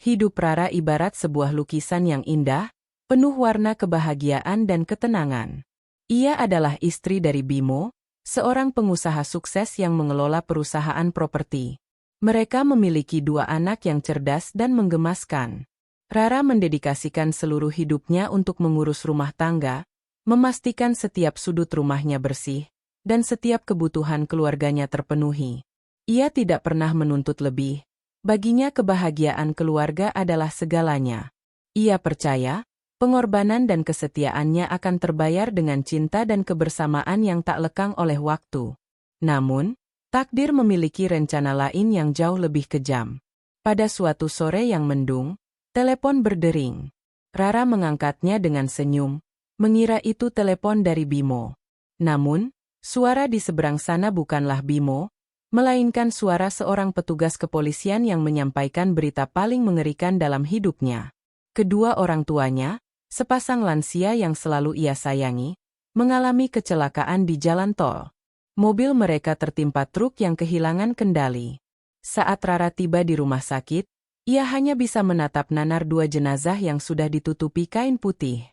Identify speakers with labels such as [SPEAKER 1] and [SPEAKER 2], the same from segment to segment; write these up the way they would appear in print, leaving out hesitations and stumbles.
[SPEAKER 1] Hidup Rara ibarat sebuah lukisan yang indah, penuh warna kebahagiaan dan ketenangan. Ia adalah istri dari Bimo, seorang pengusaha sukses yang mengelola perusahaan properti. Mereka memiliki 2 anak yang cerdas dan menggemaskan. Rara mendedikasikan seluruh hidupnya untuk mengurus rumah tangga, memastikan setiap sudut rumahnya bersih, dan setiap kebutuhan keluarganya terpenuhi. Ia tidak pernah menuntut lebih. Baginya kebahagiaan keluarga adalah segalanya. Ia percaya, pengorbanan dan kesetiaannya akan terbayar dengan cinta dan kebersamaan yang tak lekang oleh waktu. Namun, takdir memiliki rencana lain yang jauh lebih kejam. Pada suatu sore yang mendung, telepon berdering. Rara mengangkatnya dengan senyum, mengira itu telepon dari Bimo. Namun, suara di seberang sana bukanlah Bimo, melainkan suara seorang petugas kepolisian yang menyampaikan berita paling mengerikan dalam hidupnya. Kedua orang tuanya, sepasang lansia yang selalu ia sayangi, mengalami kecelakaan di jalan tol. Mobil mereka tertimpa truk yang kehilangan kendali. Saat Rara tiba di rumah sakit, ia hanya bisa menatap nanar 2 jenazah yang sudah ditutupi kain putih.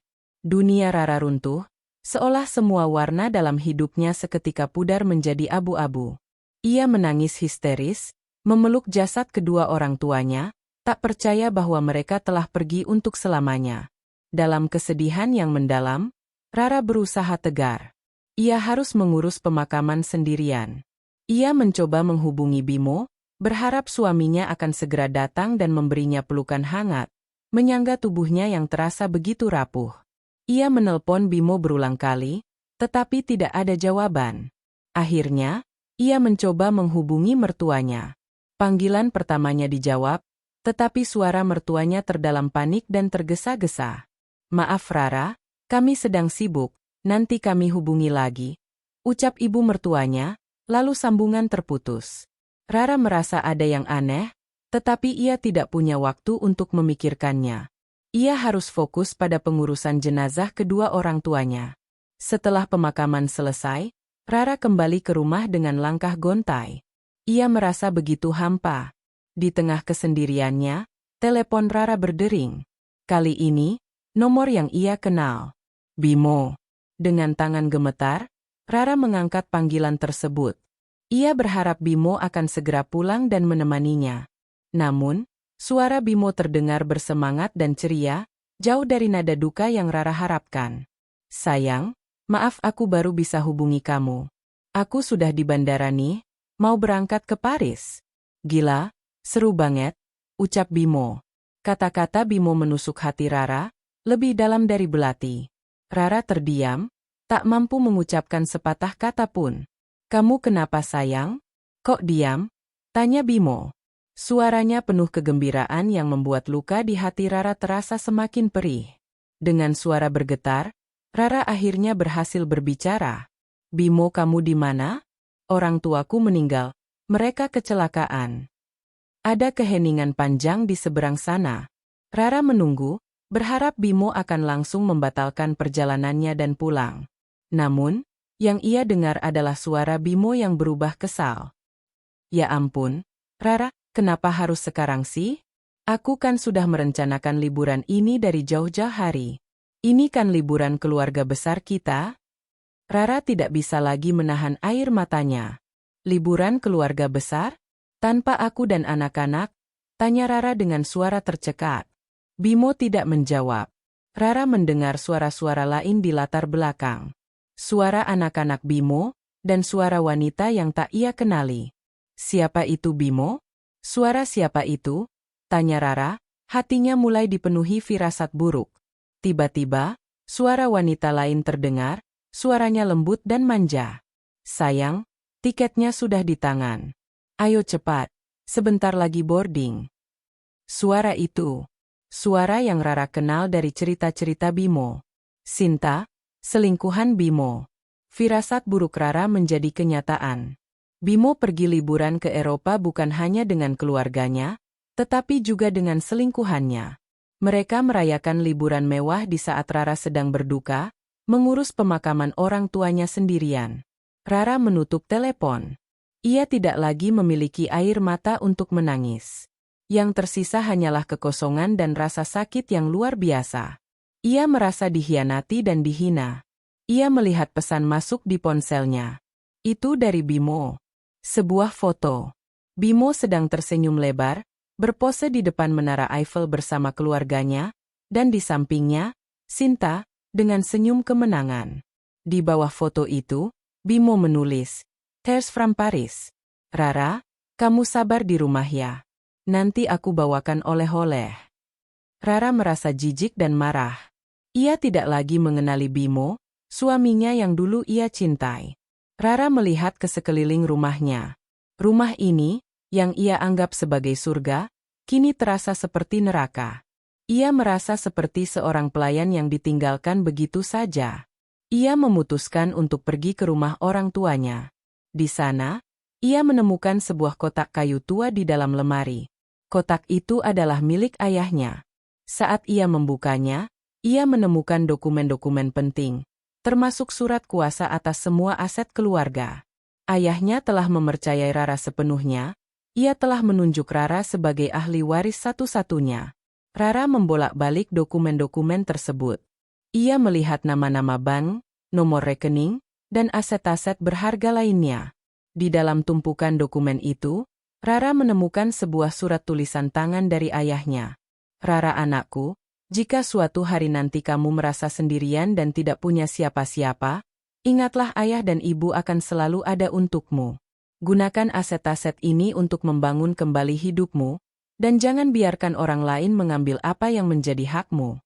[SPEAKER 1] Dunia Rara runtuh, seolah semua warna dalam hidupnya seketika pudar menjadi abu-abu. Ia menangis histeris, memeluk jasad kedua orang tuanya, tak percaya bahwa mereka telah pergi untuk selamanya. Dalam kesedihan yang mendalam, Rara berusaha tegar. Ia harus mengurus pemakaman sendirian. Ia mencoba menghubungi Bimo, berharap suaminya akan segera datang dan memberinya pelukan hangat, menyangga tubuhnya yang terasa begitu rapuh. Ia menelpon Bimo berulang kali, tetapi tidak ada jawaban. Akhirnya, ia mencoba menghubungi mertuanya. Panggilan pertamanya dijawab, tetapi suara mertuanya terdalam panik dan tergesa-gesa. "Maaf Rara, kami sedang sibuk, nanti kami hubungi lagi," ucap ibu mertuanya, lalu sambungan terputus. Rara merasa ada yang aneh, tetapi ia tidak punya waktu untuk memikirkannya. Ia harus fokus pada pengurusan jenazah kedua orang tuanya. Setelah pemakaman selesai, Rara kembali ke rumah dengan langkah gontai. Ia merasa begitu hampa. Di tengah kesendiriannya, telepon Rara berdering. Kali ini, nomor yang ia kenal. Bimo. Dengan tangan gemetar, Rara mengangkat panggilan tersebut. Ia berharap Bimo akan segera pulang dan menemaninya. Namun, suara Bimo terdengar bersemangat dan ceria, jauh dari nada duka yang Rara harapkan. "Sayang, maaf aku baru bisa hubungi kamu. Aku sudah di bandara nih, mau berangkat ke Paris." "Gila, seru banget," ucap Bimo. Kata-kata Bimo menusuk hati Rara, lebih dalam dari belati. Rara terdiam, tak mampu mengucapkan sepatah kata pun. "Kamu kenapa sayang? Kok diam?" tanya Bimo. Suaranya penuh kegembiraan yang membuat luka di hati Rara terasa semakin perih. Dengan suara bergetar, Rara akhirnya berhasil berbicara. "Bimo, kamu di mana? Orang tuaku meninggal, mereka kecelakaan." Ada keheningan panjang di seberang sana. Rara menunggu, berharap Bimo akan langsung membatalkan perjalanannya dan pulang. Namun, yang ia dengar adalah suara Bimo yang berubah kesal. "Ya ampun, Rara, kenapa harus sekarang sih? Aku kan sudah merencanakan liburan ini dari jauh-jauh hari. Ini kan liburan keluarga besar kita." Rara tidak bisa lagi menahan air matanya. "Liburan keluarga besar? Tanpa aku dan anak-anak?" tanya Rara dengan suara tercekat. Bimo tidak menjawab. Rara mendengar suara-suara lain di latar belakang. Suara anak-anak Bimo, dan suara wanita yang tak ia kenali. "Siapa itu Bimo? Suara siapa itu?" tanya Rara, hatinya mulai dipenuhi firasat buruk. Tiba-tiba, suara wanita lain terdengar, suaranya lembut dan manja. "Sayang, tiketnya sudah di tangan. Ayo cepat, sebentar lagi boarding." Suara itu, suara yang Rara kenal dari cerita-cerita Bimo. Sinta, selingkuhan Bimo. Firasat buruk Rara menjadi kenyataan. Bimo pergi liburan ke Eropa bukan hanya dengan keluarganya, tetapi juga dengan selingkuhannya. Mereka merayakan liburan mewah di saat Rara sedang berduka, mengurus pemakaman orang tuanya sendirian. Rara menutup telepon. Ia tidak lagi memiliki air mata untuk menangis. Yang tersisa hanyalah kekosongan dan rasa sakit yang luar biasa. Ia merasa dikhianati dan dihina. Ia melihat pesan masuk di ponselnya. Itu dari Bimo. Sebuah foto. Bimo sedang tersenyum lebar, berpose di depan menara Eiffel bersama keluarganya, dan di sampingnya, Sinta, dengan senyum kemenangan. Di bawah foto itu, Bimo menulis, "Tears from Paris. Rara, kamu sabar di rumah ya. Nanti aku bawakan oleh-oleh." Rara merasa jijik dan marah. Ia tidak lagi mengenali Bimo, suaminya yang dulu ia cintai. Rara melihat ke sekeliling rumahnya. Rumah ini, yang ia anggap sebagai surga, kini terasa seperti neraka. Ia merasa seperti seorang pelayan yang ditinggalkan begitu saja. Ia memutuskan untuk pergi ke rumah orang tuanya. Di sana, ia menemukan sebuah kotak kayu tua di dalam lemari. Kotak itu adalah milik ayahnya. Saat ia membukanya, ia menemukan dokumen-dokumen penting, termasuk surat kuasa atas semua aset keluarga. Ayahnya telah mempercayai Rara sepenuhnya. Ia telah menunjuk Rara sebagai ahli waris satu-satunya. Rara membolak-balik dokumen-dokumen tersebut. Ia melihat nama-nama bank, nomor rekening, dan aset-aset berharga lainnya. Di dalam tumpukan dokumen itu, Rara menemukan sebuah surat tulisan tangan dari ayahnya. "Rara anakku, jika suatu hari nanti kamu merasa sendirian dan tidak punya siapa-siapa, ingatlah ayah dan ibu akan selalu ada untukmu. Gunakan aset-aset ini untuk membangun kembali hidupmu, dan jangan biarkan orang lain mengambil apa yang menjadi hakmu."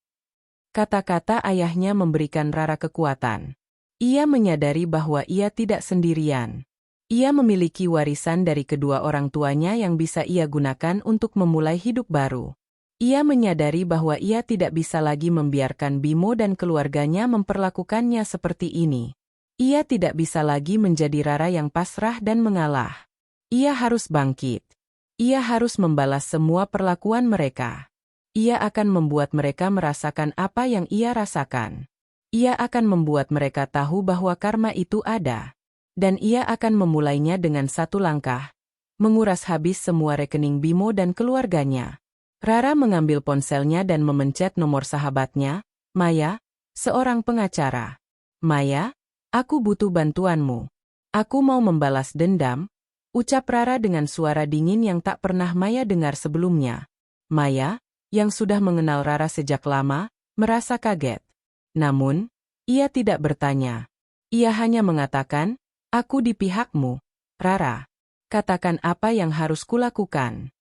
[SPEAKER 1] Kata-kata ayahnya memberikan Rara kekuatan. Ia menyadari bahwa ia tidak sendirian. Ia memiliki warisan dari kedua orang tuanya yang bisa ia gunakan untuk memulai hidup baru. Ia menyadari bahwa ia tidak bisa lagi membiarkan Bimo dan keluarganya memperlakukannya seperti ini. Ia tidak bisa lagi menjadi Rara yang pasrah dan mengalah. Ia harus bangkit. Ia harus membalas semua perlakuan mereka. Ia akan membuat mereka merasakan apa yang ia rasakan. Ia akan membuat mereka tahu bahwa karma itu ada. Dan ia akan memulainya dengan satu langkah. Menguras habis semua rekening Bimo dan keluarganya. Rara mengambil ponselnya dan memencet nomor sahabatnya, Maya, seorang pengacara. "Maya, aku butuh bantuanmu. Aku mau membalas dendam," ucap Rara dengan suara dingin yang tak pernah Maya dengar sebelumnya. Maya, yang sudah mengenal Rara sejak lama, merasa kaget. Namun, ia tidak bertanya. Ia hanya mengatakan, "Aku di pihakmu, Rara. Katakan apa yang harus kulakukan."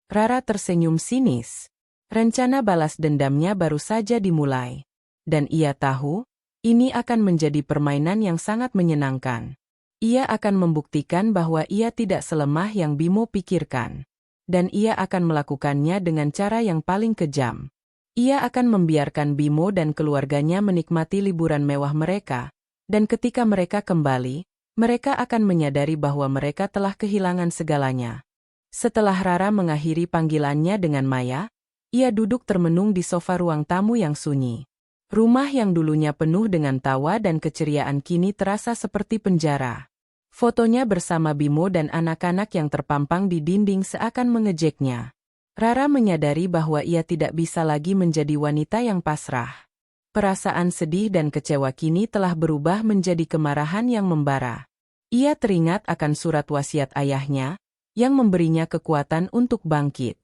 [SPEAKER 1] Rara tersenyum sinis. Rencana balas dendamnya baru saja dimulai. Dan ia tahu, ini akan menjadi permainan yang sangat menyenangkan. Ia akan membuktikan bahwa ia tidak selemah yang Bimo pikirkan. Dan ia akan melakukannya dengan cara yang paling kejam. Ia akan membiarkan Bimo dan keluarganya menikmati liburan mewah mereka. Dan ketika mereka kembali, mereka akan menyadari bahwa mereka telah kehilangan segalanya. Setelah Rara mengakhiri panggilannya dengan Maya, ia duduk termenung di sofa ruang tamu yang sunyi. Rumah yang dulunya penuh dengan tawa dan keceriaan kini terasa seperti penjara. Fotonya bersama Bimo dan anak-anak yang terpampang di dinding seakan mengejeknya. Rara menyadari bahwa ia tidak bisa lagi menjadi wanita yang pasrah. Perasaan sedih dan kecewa kini telah berubah menjadi kemarahan yang membara. Ia teringat akan surat wasiat ayahnya, yang memberinya kekuatan untuk bangkit.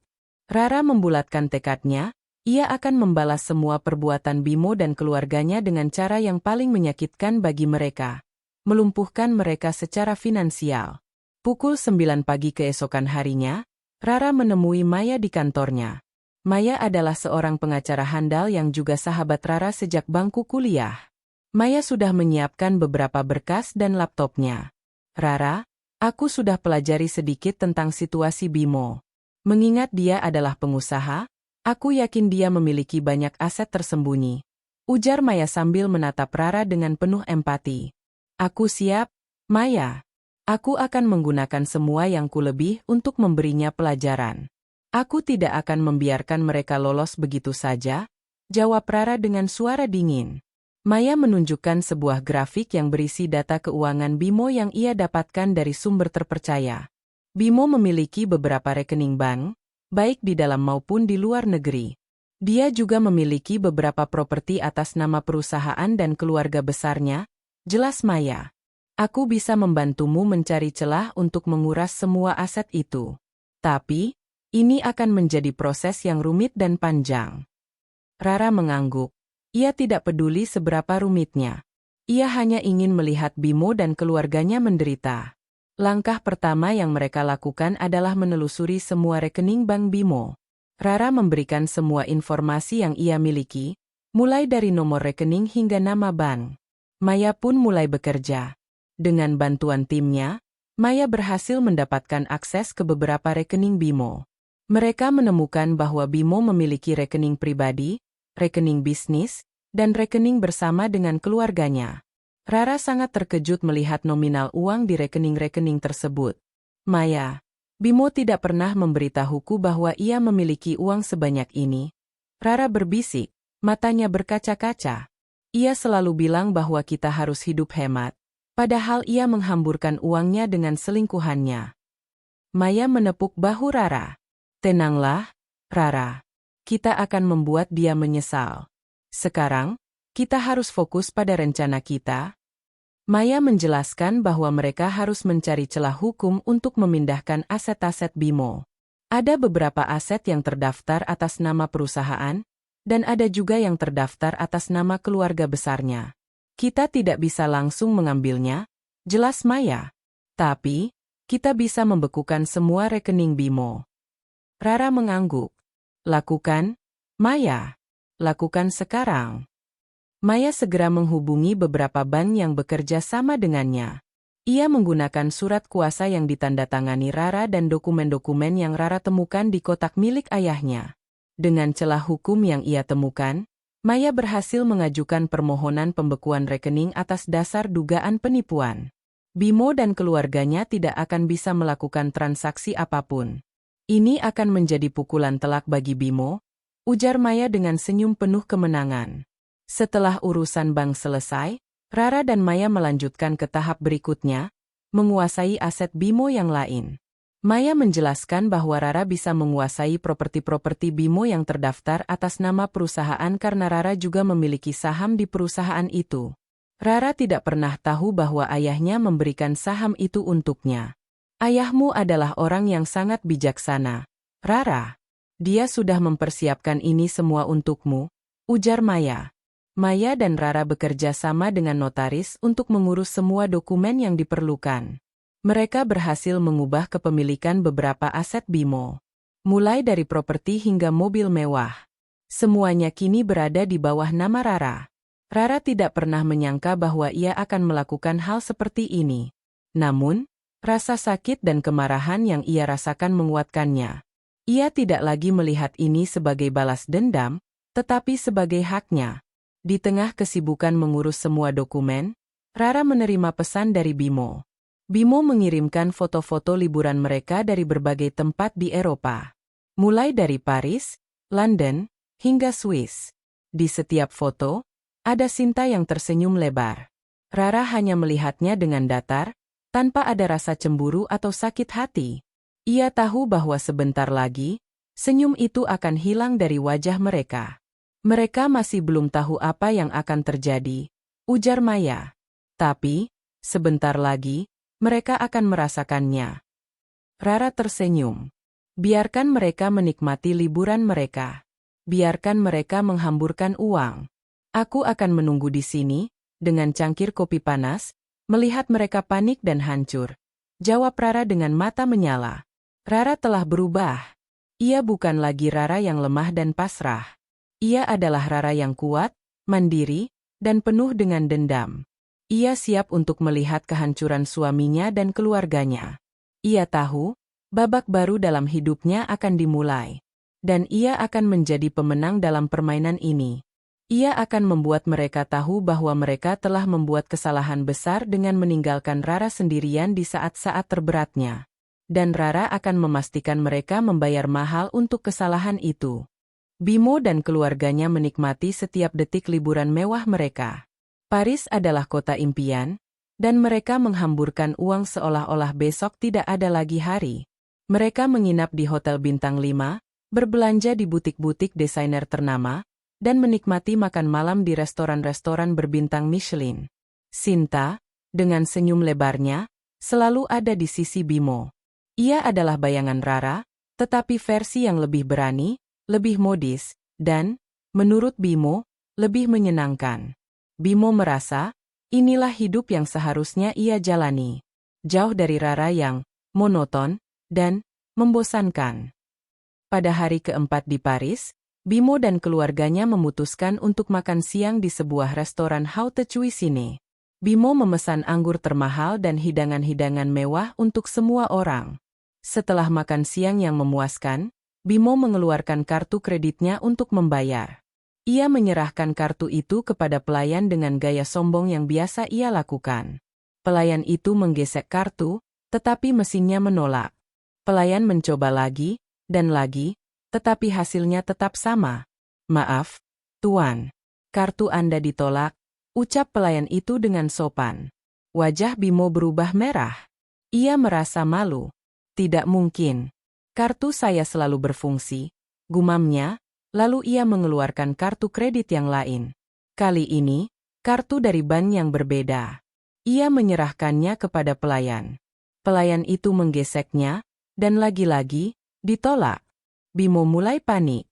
[SPEAKER 1] Rara membulatkan tekadnya, ia akan membalas semua perbuatan Bimo dan keluarganya dengan cara yang paling menyakitkan bagi mereka. Melumpuhkan mereka secara finansial. Pukul 9 pagi keesokan harinya, Rara menemui Maya di kantornya. Maya adalah seorang pengacara handal yang juga sahabat Rara sejak bangku kuliah. Maya sudah menyiapkan beberapa berkas dan laptopnya. "Rara, aku sudah pelajari sedikit tentang situasi Bimo. Mengingat dia adalah pengusaha, aku yakin dia memiliki banyak aset tersembunyi," ujar Maya sambil menatap Rara dengan penuh empati. "Aku siap, Maya. Aku akan menggunakan semua yang kulebih untuk memberinya pelajaran. Aku tidak akan membiarkan mereka lolos begitu saja," jawab Rara dengan suara dingin. Maya menunjukkan sebuah grafik yang berisi data keuangan Bimo yang ia dapatkan dari sumber terpercaya. Bimo memiliki beberapa rekening bank, baik di dalam maupun di luar negeri. Dia juga memiliki beberapa properti atas nama perusahaan dan keluarga besarnya, jelas Maya. Aku bisa membantumu mencari celah untuk menguras semua aset itu. Tapi, ini akan menjadi proses yang rumit dan panjang. Rara mengangguk. Ia tidak peduli seberapa rumitnya. Ia hanya ingin melihat Bimo dan keluarganya menderita. Langkah pertama yang mereka lakukan adalah menelusuri semua rekening Bank Bimo. Rara memberikan semua informasi yang ia miliki, mulai dari nomor rekening hingga nama bank. Maya pun mulai bekerja. Dengan bantuan timnya, Maya berhasil mendapatkan akses ke beberapa rekening Bimo. Mereka menemukan bahwa Bimo memiliki rekening pribadi, rekening bisnis, dan rekening bersama dengan keluarganya. Rara sangat terkejut melihat nominal uang di rekening-rekening tersebut. Maya, Bimo tidak pernah memberitahuku bahwa ia memiliki uang sebanyak ini. Rara berbisik, matanya berkaca-kaca. Ia selalu bilang bahwa kita harus hidup hemat, padahal ia menghamburkan uangnya dengan selingkuhannya. Maya menepuk bahu Rara. Tenanglah, Rara. Kita akan membuat dia menyesal. Sekarang, kita harus fokus pada rencana kita. Maya menjelaskan bahwa mereka harus mencari celah hukum untuk memindahkan aset-aset Bimo. Ada beberapa aset yang terdaftar atas nama perusahaan, dan ada juga yang terdaftar atas nama keluarga besarnya. Kita tidak bisa langsung mengambilnya, jelas Maya. Tapi, kita bisa membekukan semua rekening Bimo. Rara mengangguk. Lakukan, Maya. Lakukan sekarang. Maya segera menghubungi beberapa bank yang bekerja sama dengannya. Ia menggunakan surat kuasa yang ditandatangani Rara dan dokumen-dokumen yang Rara temukan di kotak milik ayahnya. Dengan celah hukum yang ia temukan, Maya berhasil mengajukan permohonan pembekuan rekening atas dasar dugaan penipuan. Bimo dan keluarganya tidak akan bisa melakukan transaksi apapun. Ini akan menjadi pukulan telak bagi Bimo, ujar Maya dengan senyum penuh kemenangan. Setelah urusan bank selesai, Rara dan Maya melanjutkan ke tahap berikutnya, menguasai aset Bimo yang lain. Maya menjelaskan bahwa Rara bisa menguasai properti-properti Bimo yang terdaftar atas nama perusahaan karena Rara juga memiliki saham di perusahaan itu. Rara tidak pernah tahu bahwa ayahnya memberikan saham itu untuknya. Ayahmu adalah orang yang sangat bijaksana, Rara. Dia sudah mempersiapkan ini semua untukmu, ujar Maya. Maya dan Rara bekerja sama dengan notaris untuk mengurus semua dokumen yang diperlukan. Mereka berhasil mengubah kepemilikan beberapa aset Bimo. Mulai dari properti hingga mobil mewah. Semuanya kini berada di bawah nama Rara. Rara tidak pernah menyangka bahwa ia akan melakukan hal seperti ini. Namun, rasa sakit dan kemarahan yang ia rasakan menguatkannya. Ia tidak lagi melihat ini sebagai balas dendam, tetapi sebagai haknya. Di tengah kesibukan mengurus semua dokumen, Rara menerima pesan dari Bimo. Bimo mengirimkan foto-foto liburan mereka dari berbagai tempat di Eropa. Mulai dari Paris, London, hingga Swiss. Di setiap foto, ada Sinta yang tersenyum lebar. Rara hanya melihatnya dengan datar, tanpa ada rasa cemburu atau sakit hati. Ia tahu bahwa sebentar lagi, senyum itu akan hilang dari wajah mereka. Mereka masih belum tahu apa yang akan terjadi, ujar Maya. Tapi, sebentar lagi, mereka akan merasakannya. Rara tersenyum. Biarkan mereka menikmati liburan mereka. Biarkan mereka menghamburkan uang. Aku akan menunggu di sini, dengan cangkir kopi panas, melihat mereka panik dan hancur. Jawab Rara dengan mata menyala. Rara telah berubah. Ia bukan lagi Rara yang lemah dan pasrah. Ia adalah Rara yang kuat, mandiri, dan penuh dengan dendam. Ia siap untuk melihat kehancuran suaminya dan keluarganya. Ia tahu, babak baru dalam hidupnya akan dimulai. Dan ia akan menjadi pemenang dalam permainan ini. Ia akan membuat mereka tahu bahwa mereka telah membuat kesalahan besar dengan meninggalkan Rara sendirian di saat-saat terberatnya. Dan Rara akan memastikan mereka membayar mahal untuk kesalahan itu. Bimo dan keluarganya menikmati setiap detik liburan mewah mereka. Paris adalah kota impian, dan mereka menghamburkan uang seolah-olah besok tidak ada lagi hari. Mereka menginap di hotel bintang 5, berbelanja di butik-butik desainer ternama, dan menikmati makan malam di restoran-restoran berbintang Michelin. Sinta, dengan senyum lebarnya, selalu ada di sisi Bimo. Ia adalah bayangan Rara, tetapi versi yang lebih berani, lebih modis, dan, menurut Bimo, lebih menyenangkan. Bimo merasa, inilah hidup yang seharusnya ia jalani. Jauh dari Rara yang monoton dan membosankan. Pada hari keempat di Paris, Bimo dan keluarganya memutuskan untuk makan siang di sebuah restoran Haute Cuisine. Bimo memesan anggur termahal dan hidangan-hidangan mewah untuk semua orang. Setelah makan siang yang memuaskan, Bimo mengeluarkan kartu kreditnya untuk membayar. Ia menyerahkan kartu itu kepada pelayan dengan gaya sombong yang biasa ia lakukan. Pelayan itu menggesek kartu, tetapi mesinnya menolak. Pelayan mencoba lagi, dan lagi, tetapi hasilnya tetap sama. "Maaf, Tuan. Kartu Anda ditolak," ucap pelayan itu dengan sopan. Wajah Bimo berubah merah. Ia merasa malu. "Tidak mungkin. Kartu saya selalu berfungsi," gumamnya, lalu ia mengeluarkan kartu kredit yang lain. Kali ini, kartu dari bank yang berbeda. Ia menyerahkannya kepada pelayan. Pelayan itu menggeseknya, dan lagi-lagi, ditolak. Bimo mulai panik.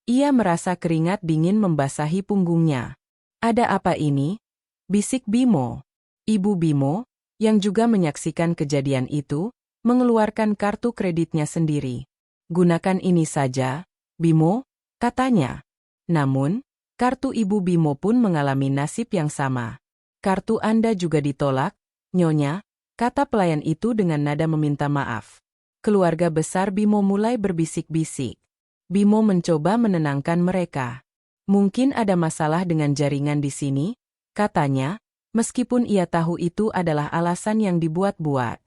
[SPEAKER 1] Ia merasa keringat dingin membasahi punggungnya. "Ada apa ini?" bisik Bimo. Ibu Bimo, yang juga menyaksikan kejadian itu, mengeluarkan kartu kreditnya sendiri. "Gunakan ini saja, Bimo," katanya. Namun, kartu Ibu Bimo pun mengalami nasib yang sama. "Kartu Anda juga ditolak, Nyonya," kata pelayan itu dengan nada meminta maaf. Keluarga besar Bimo mulai berbisik-bisik. Bimo mencoba menenangkan mereka. "Mungkin ada masalah dengan jaringan di sini," katanya, meskipun ia tahu itu adalah alasan yang dibuat-buat.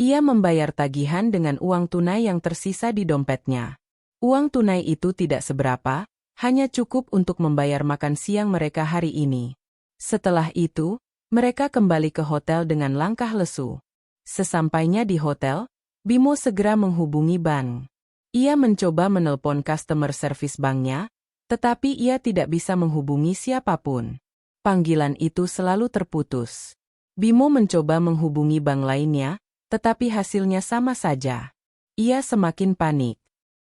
[SPEAKER 1] Ia membayar tagihan dengan uang tunai yang tersisa di dompetnya. Uang tunai itu tidak seberapa, hanya cukup untuk membayar makan siang mereka hari ini. Setelah itu, mereka kembali ke hotel dengan langkah lesu. Sesampainya di hotel, Bimo segera menghubungi bank. Ia mencoba menelpon customer service banknya, tetapi ia tidak bisa menghubungi siapapun. Panggilan itu selalu terputus. Bimo mencoba menghubungi bank lainnya, tetapi hasilnya sama saja. Ia semakin panik.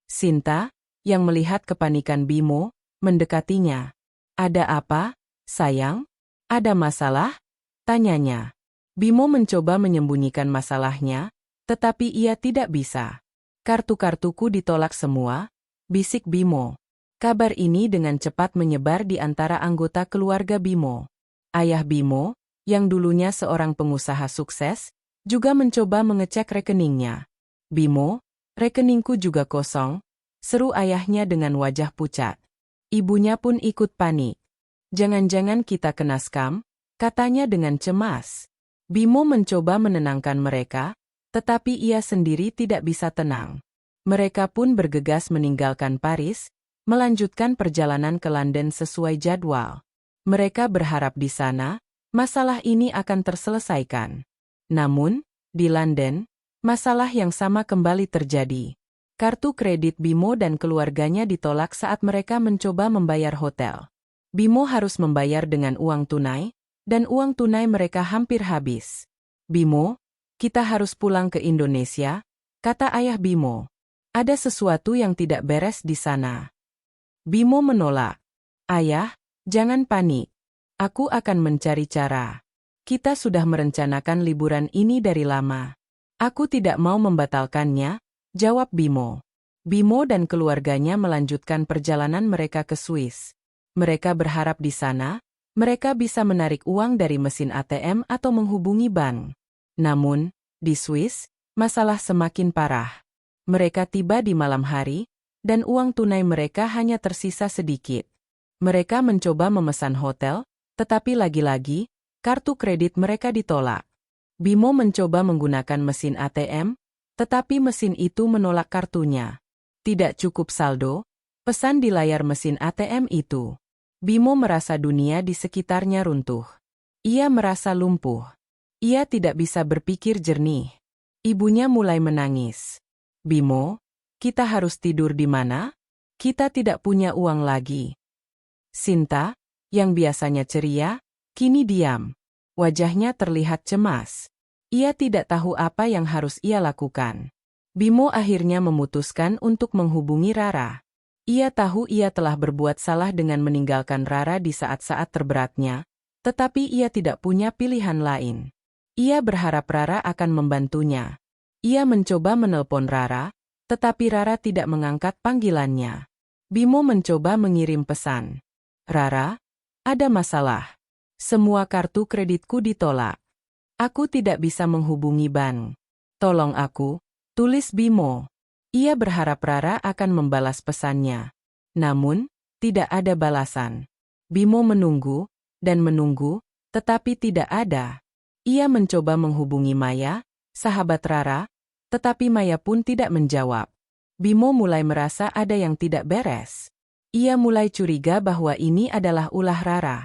[SPEAKER 1] Sinta, yang melihat kepanikan Bimo, mendekatinya. "Ada apa, sayang? Ada masalah?" tanyanya. Bimo mencoba menyembunyikan masalahnya, tetapi ia tidak bisa. "Kartu-kartuku ditolak semua," bisik Bimo. Kabar ini dengan cepat menyebar di antara anggota keluarga Bimo. Ayah Bimo, yang dulunya seorang pengusaha sukses, juga mencoba mengecek rekeningnya. "Bimo, rekeningku juga kosong," seru ayahnya dengan wajah pucat. Ibunya pun ikut panik. "Jangan-jangan kita kena skam," katanya dengan cemas. Bimo mencoba menenangkan mereka, tetapi ia sendiri tidak bisa tenang. Mereka pun bergegas meninggalkan Paris, melanjutkan perjalanan ke London sesuai jadwal. Mereka berharap di sana, masalah ini akan terselesaikan. Namun, di London, masalah yang sama kembali terjadi. Kartu kredit Bimo dan keluarganya ditolak saat mereka mencoba membayar hotel. Bimo harus membayar dengan uang tunai, dan uang tunai mereka hampir habis. "Bimo, kita harus pulang ke Indonesia," kata ayah Bimo. "Ada sesuatu yang tidak beres di sana." Bimo menolak. "Ayah, jangan panik. Aku akan mencari cara. Kita sudah merencanakan liburan ini dari lama. Aku tidak mau membatalkannya," jawab Bimo. Bimo dan keluarganya melanjutkan perjalanan mereka ke Swiss. Mereka berharap di sana, mereka bisa menarik uang dari mesin ATM atau menghubungi bank. Namun, di Swiss, masalah semakin parah. Mereka tiba di malam hari, dan uang tunai mereka hanya tersisa sedikit. Mereka mencoba memesan hotel, tetapi lagi-lagi, kartu kredit mereka ditolak. Bimo mencoba menggunakan mesin ATM, tetapi mesin itu menolak kartunya. Tidak cukup saldo, pesan di layar mesin ATM itu. Bimo merasa dunia di sekitarnya runtuh. Ia merasa lumpuh. Ia tidak bisa berpikir jernih. Ibunya mulai menangis. Bimo, kita harus tidur di mana? Kita tidak punya uang lagi. Sinta, yang biasanya ceria, kini diam. Wajahnya terlihat cemas. Ia tidak tahu apa yang harus ia lakukan. Bimo akhirnya memutuskan untuk menghubungi Rara. Ia tahu ia telah berbuat salah dengan meninggalkan Rara di saat-saat terberatnya, tetapi ia tidak punya pilihan lain. Ia berharap Rara akan membantunya. Ia mencoba menelpon Rara, tetapi Rara tidak mengangkat panggilannya. Bimo mencoba mengirim pesan. Rara, ada masalah. Semua kartu kreditku ditolak. Aku tidak bisa menghubungi bank. Tolong aku, tulis Bimo. Ia berharap Rara akan membalas pesannya. Namun, tidak ada balasan. Bimo menunggu, dan menunggu, tetapi tidak ada. Ia mencoba menghubungi Maya, sahabat Rara, tetapi Maya pun tidak menjawab. Bimo mulai merasa ada yang tidak beres. Ia mulai curiga bahwa ini adalah ulah Rara.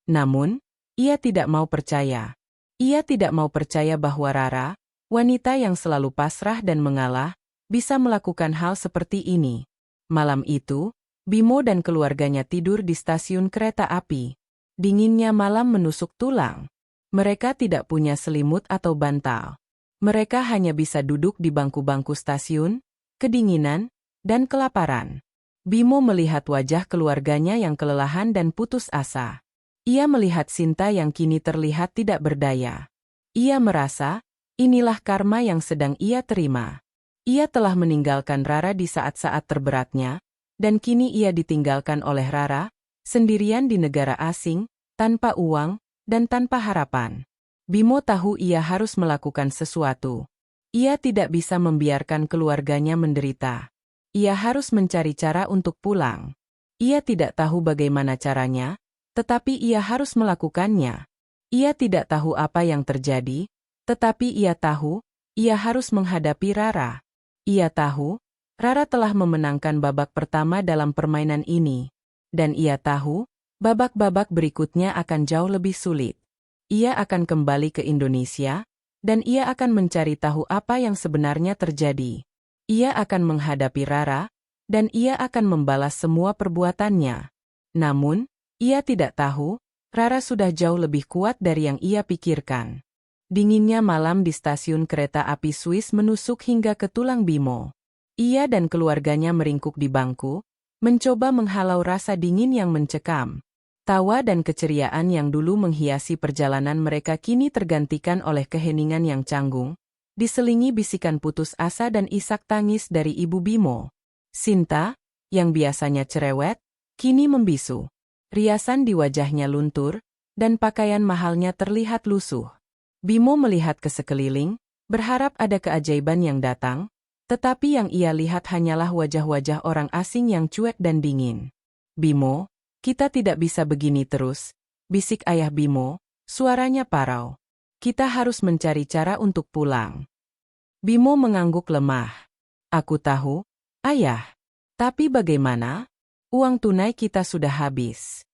[SPEAKER 1] Namun, ia tidak mau percaya. Ia tidak mau percaya bahwa Rara, wanita yang selalu pasrah dan mengalah, bisa melakukan hal seperti ini. Malam itu, Bimo dan keluarganya tidur di stasiun kereta api. Dinginnya malam menusuk tulang. Mereka tidak punya selimut atau bantal. Mereka hanya bisa duduk di bangku-bangku stasiun, kedinginan, dan kelaparan. Bimo melihat wajah keluarganya yang kelelahan dan putus asa. Ia melihat Sinta yang kini terlihat tidak berdaya. Ia merasa, inilah karma yang sedang ia terima. Ia telah meninggalkan Rara di saat-saat terberatnya, dan kini ia ditinggalkan oleh Rara, sendirian di negara asing, tanpa uang, dan tanpa harapan. Bimo tahu ia harus melakukan sesuatu. Ia tidak bisa membiarkan keluarganya menderita. Ia harus mencari cara untuk pulang. Ia tidak tahu bagaimana caranya, tetapi ia harus melakukannya. Ia tidak tahu apa yang terjadi, tetapi ia tahu, ia harus menghadapi Rara. Ia tahu, Rara telah memenangkan babak pertama dalam permainan ini. Dan ia tahu, babak-babak berikutnya akan jauh lebih sulit. Ia akan kembali ke Indonesia, dan ia akan mencari tahu apa yang sebenarnya terjadi. Ia akan menghadapi Rara, dan ia akan membalas semua perbuatannya. Namun, ia tidak tahu, Rara sudah jauh lebih kuat dari yang ia pikirkan. Dinginnya malam di stasiun kereta api Swiss menusuk hingga ke tulang Bimo. Ia dan keluarganya meringkuk di bangku, mencoba menghalau rasa dingin yang mencekam. Tawa dan keceriaan yang dulu menghiasi perjalanan mereka kini tergantikan oleh keheningan yang canggung, diselingi bisikan putus asa dan isak tangis dari ibu Bimo. Sinta, yang biasanya cerewet, kini membisu. Riasan di wajahnya luntur, dan pakaian mahalnya terlihat lusuh. Bimo melihat ke sekeliling, berharap ada keajaiban yang datang, tetapi yang ia lihat hanyalah wajah-wajah orang asing yang cuek dan dingin. Bimo, kita tidak bisa begini terus, bisik ayah Bimo, suaranya parau. Kita harus mencari cara untuk pulang. Bimo mengangguk lemah. Aku tahu, ayah. Tapi bagaimana? Uang tunai kita sudah habis.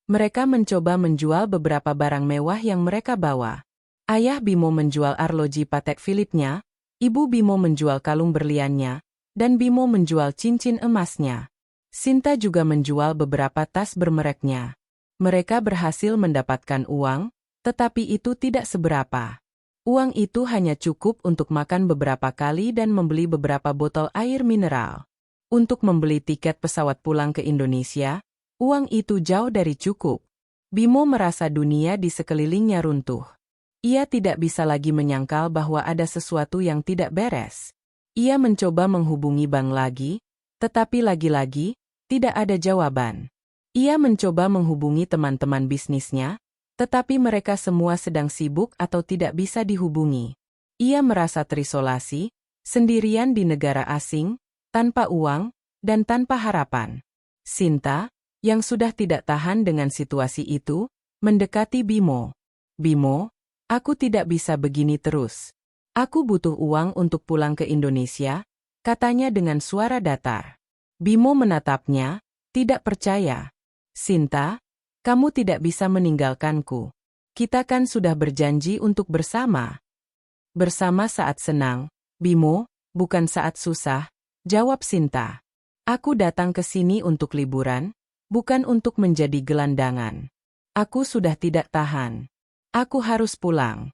[SPEAKER 1] Mereka mencoba menjual beberapa barang mewah yang mereka bawa. Ayah Bimo menjual arloji Patek Philippe-nya, ibu Bimo menjual kalung berliannya, dan Bimo menjual cincin emasnya. Sinta juga menjual beberapa tas bermereknya. Mereka berhasil mendapatkan uang, tetapi itu tidak seberapa. Uang itu hanya cukup untuk makan beberapa kali dan membeli beberapa botol air mineral. Untuk membeli tiket pesawat pulang ke Indonesia, uang itu jauh dari cukup. Bimo merasa dunia di sekelilingnya runtuh. Ia tidak bisa lagi menyangkal bahwa ada sesuatu yang tidak beres. Ia mencoba menghubungi bank lagi, tetapi lagi-lagi, tidak ada jawaban. Ia mencoba menghubungi teman-teman bisnisnya, tetapi mereka semua sedang sibuk atau tidak bisa dihubungi. Ia merasa terisolasi, sendirian di negara asing, tanpa uang, dan tanpa harapan. Sinta, yang sudah tidak tahan dengan situasi itu, mendekati Bimo. Bimo, aku tidak bisa begini terus. Aku butuh uang untuk pulang ke Indonesia, katanya dengan suara datar. Bimo menatapnya, tidak percaya. Sinta, kamu tidak bisa meninggalkanku. Kita kan sudah berjanji untuk bersama. Bersama saat senang, Bimo, Bukan saat susah, jawab Sinta. Aku datang ke sini untuk liburan, bukan untuk menjadi gelandangan. Aku sudah tidak tahan. Aku harus pulang.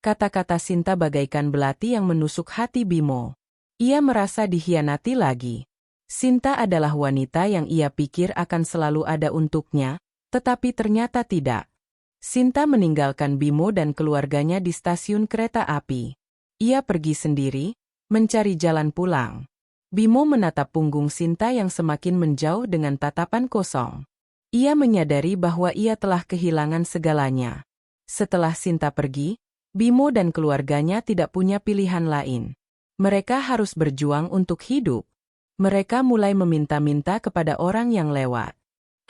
[SPEAKER 1] Kata-kata Sinta bagaikan belati yang menusuk hati Bimo. Ia merasa dikhianati lagi. Sinta adalah wanita yang ia pikir akan selalu ada untuknya, tetapi ternyata tidak. Sinta meninggalkan Bimo dan keluarganya di stasiun kereta api. Ia pergi sendiri, mencari jalan pulang. Bimo menatap punggung Sinta yang semakin menjauh dengan tatapan kosong. Ia menyadari bahwa ia telah kehilangan segalanya. Setelah Sinta pergi, Bimo dan keluarganya tidak punya pilihan lain. Mereka harus berjuang untuk hidup. Mereka mulai meminta-minta kepada orang yang lewat.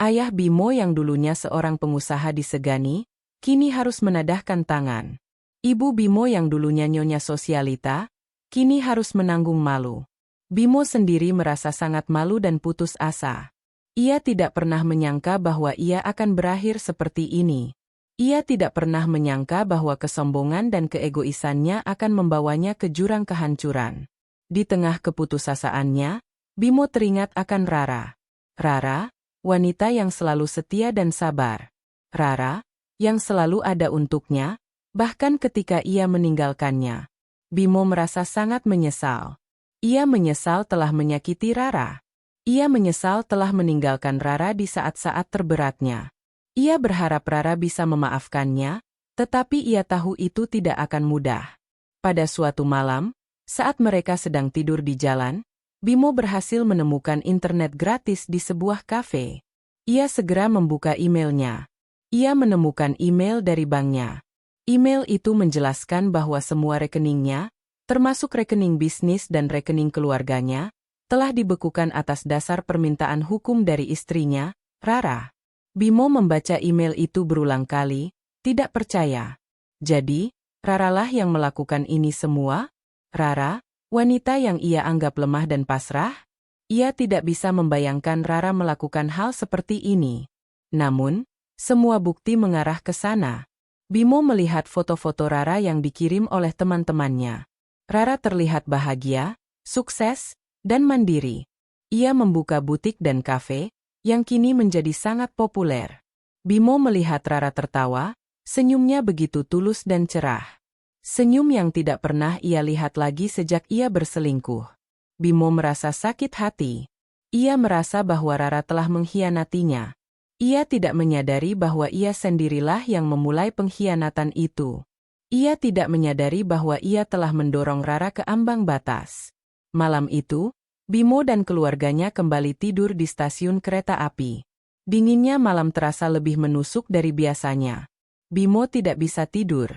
[SPEAKER 1] Ayah Bimo yang dulunya seorang pengusaha disegani, kini harus menadahkan tangan. Ibu Bimo yang dulunya nyonya sosialita, kini harus menanggung malu. Bimo sendiri merasa sangat malu dan putus asa. Ia tidak pernah menyangka bahwa ia akan berakhir seperti ini. Ia tidak pernah menyangka bahwa kesombongan dan keegoisannya akan membawanya ke jurang kehancuran. Di tengah keputusasaannya, Bimo teringat akan Rara. Rara, wanita yang selalu setia dan sabar. Rara, yang selalu ada untuknya, bahkan ketika ia meninggalkannya. Bimo merasa sangat menyesal. Ia menyesal telah menyakiti Rara. Ia menyesal telah meninggalkan Rara di saat-saat terberatnya. Ia berharap Rara bisa memaafkannya, tetapi ia tahu itu tidak akan mudah. Pada suatu malam, saat mereka sedang tidur di jalan, Bimo berhasil menemukan internet gratis di sebuah kafe. Ia segera membuka emailnya. Ia menemukan email dari banknya. Email itu menjelaskan bahwa semua rekeningnya, termasuk rekening bisnis dan rekening keluarganya, telah dibekukan atas dasar permintaan hukum dari istrinya, Rara. Bimo membaca email itu berulang kali, tidak percaya. Jadi, Rara lah yang melakukan ini semua? Rara, wanita yang ia anggap lemah dan pasrah? Ia tidak bisa membayangkan Rara melakukan hal seperti ini. Namun, semua bukti mengarah ke sana. Bimo melihat foto-foto Rara yang dikirim oleh teman-temannya. Rara terlihat bahagia, sukses, dan mandiri. Ia membuka butik dan kafe, yang kini menjadi sangat populer. Bimo melihat Rara tertawa, senyumnya begitu tulus dan cerah. Senyum yang tidak pernah ia lihat lagi sejak ia berselingkuh. Bimo merasa sakit hati. Ia merasa bahwa Rara telah mengkhianatinya. Ia tidak menyadari bahwa ia sendirilah yang memulai pengkhianatan itu. Ia tidak menyadari bahwa ia telah mendorong Rara ke ambang batas. Malam itu, Bimo dan keluarganya kembali tidur di stasiun kereta api. Dinginnya malam terasa lebih menusuk dari biasanya. Bimo tidak bisa tidur.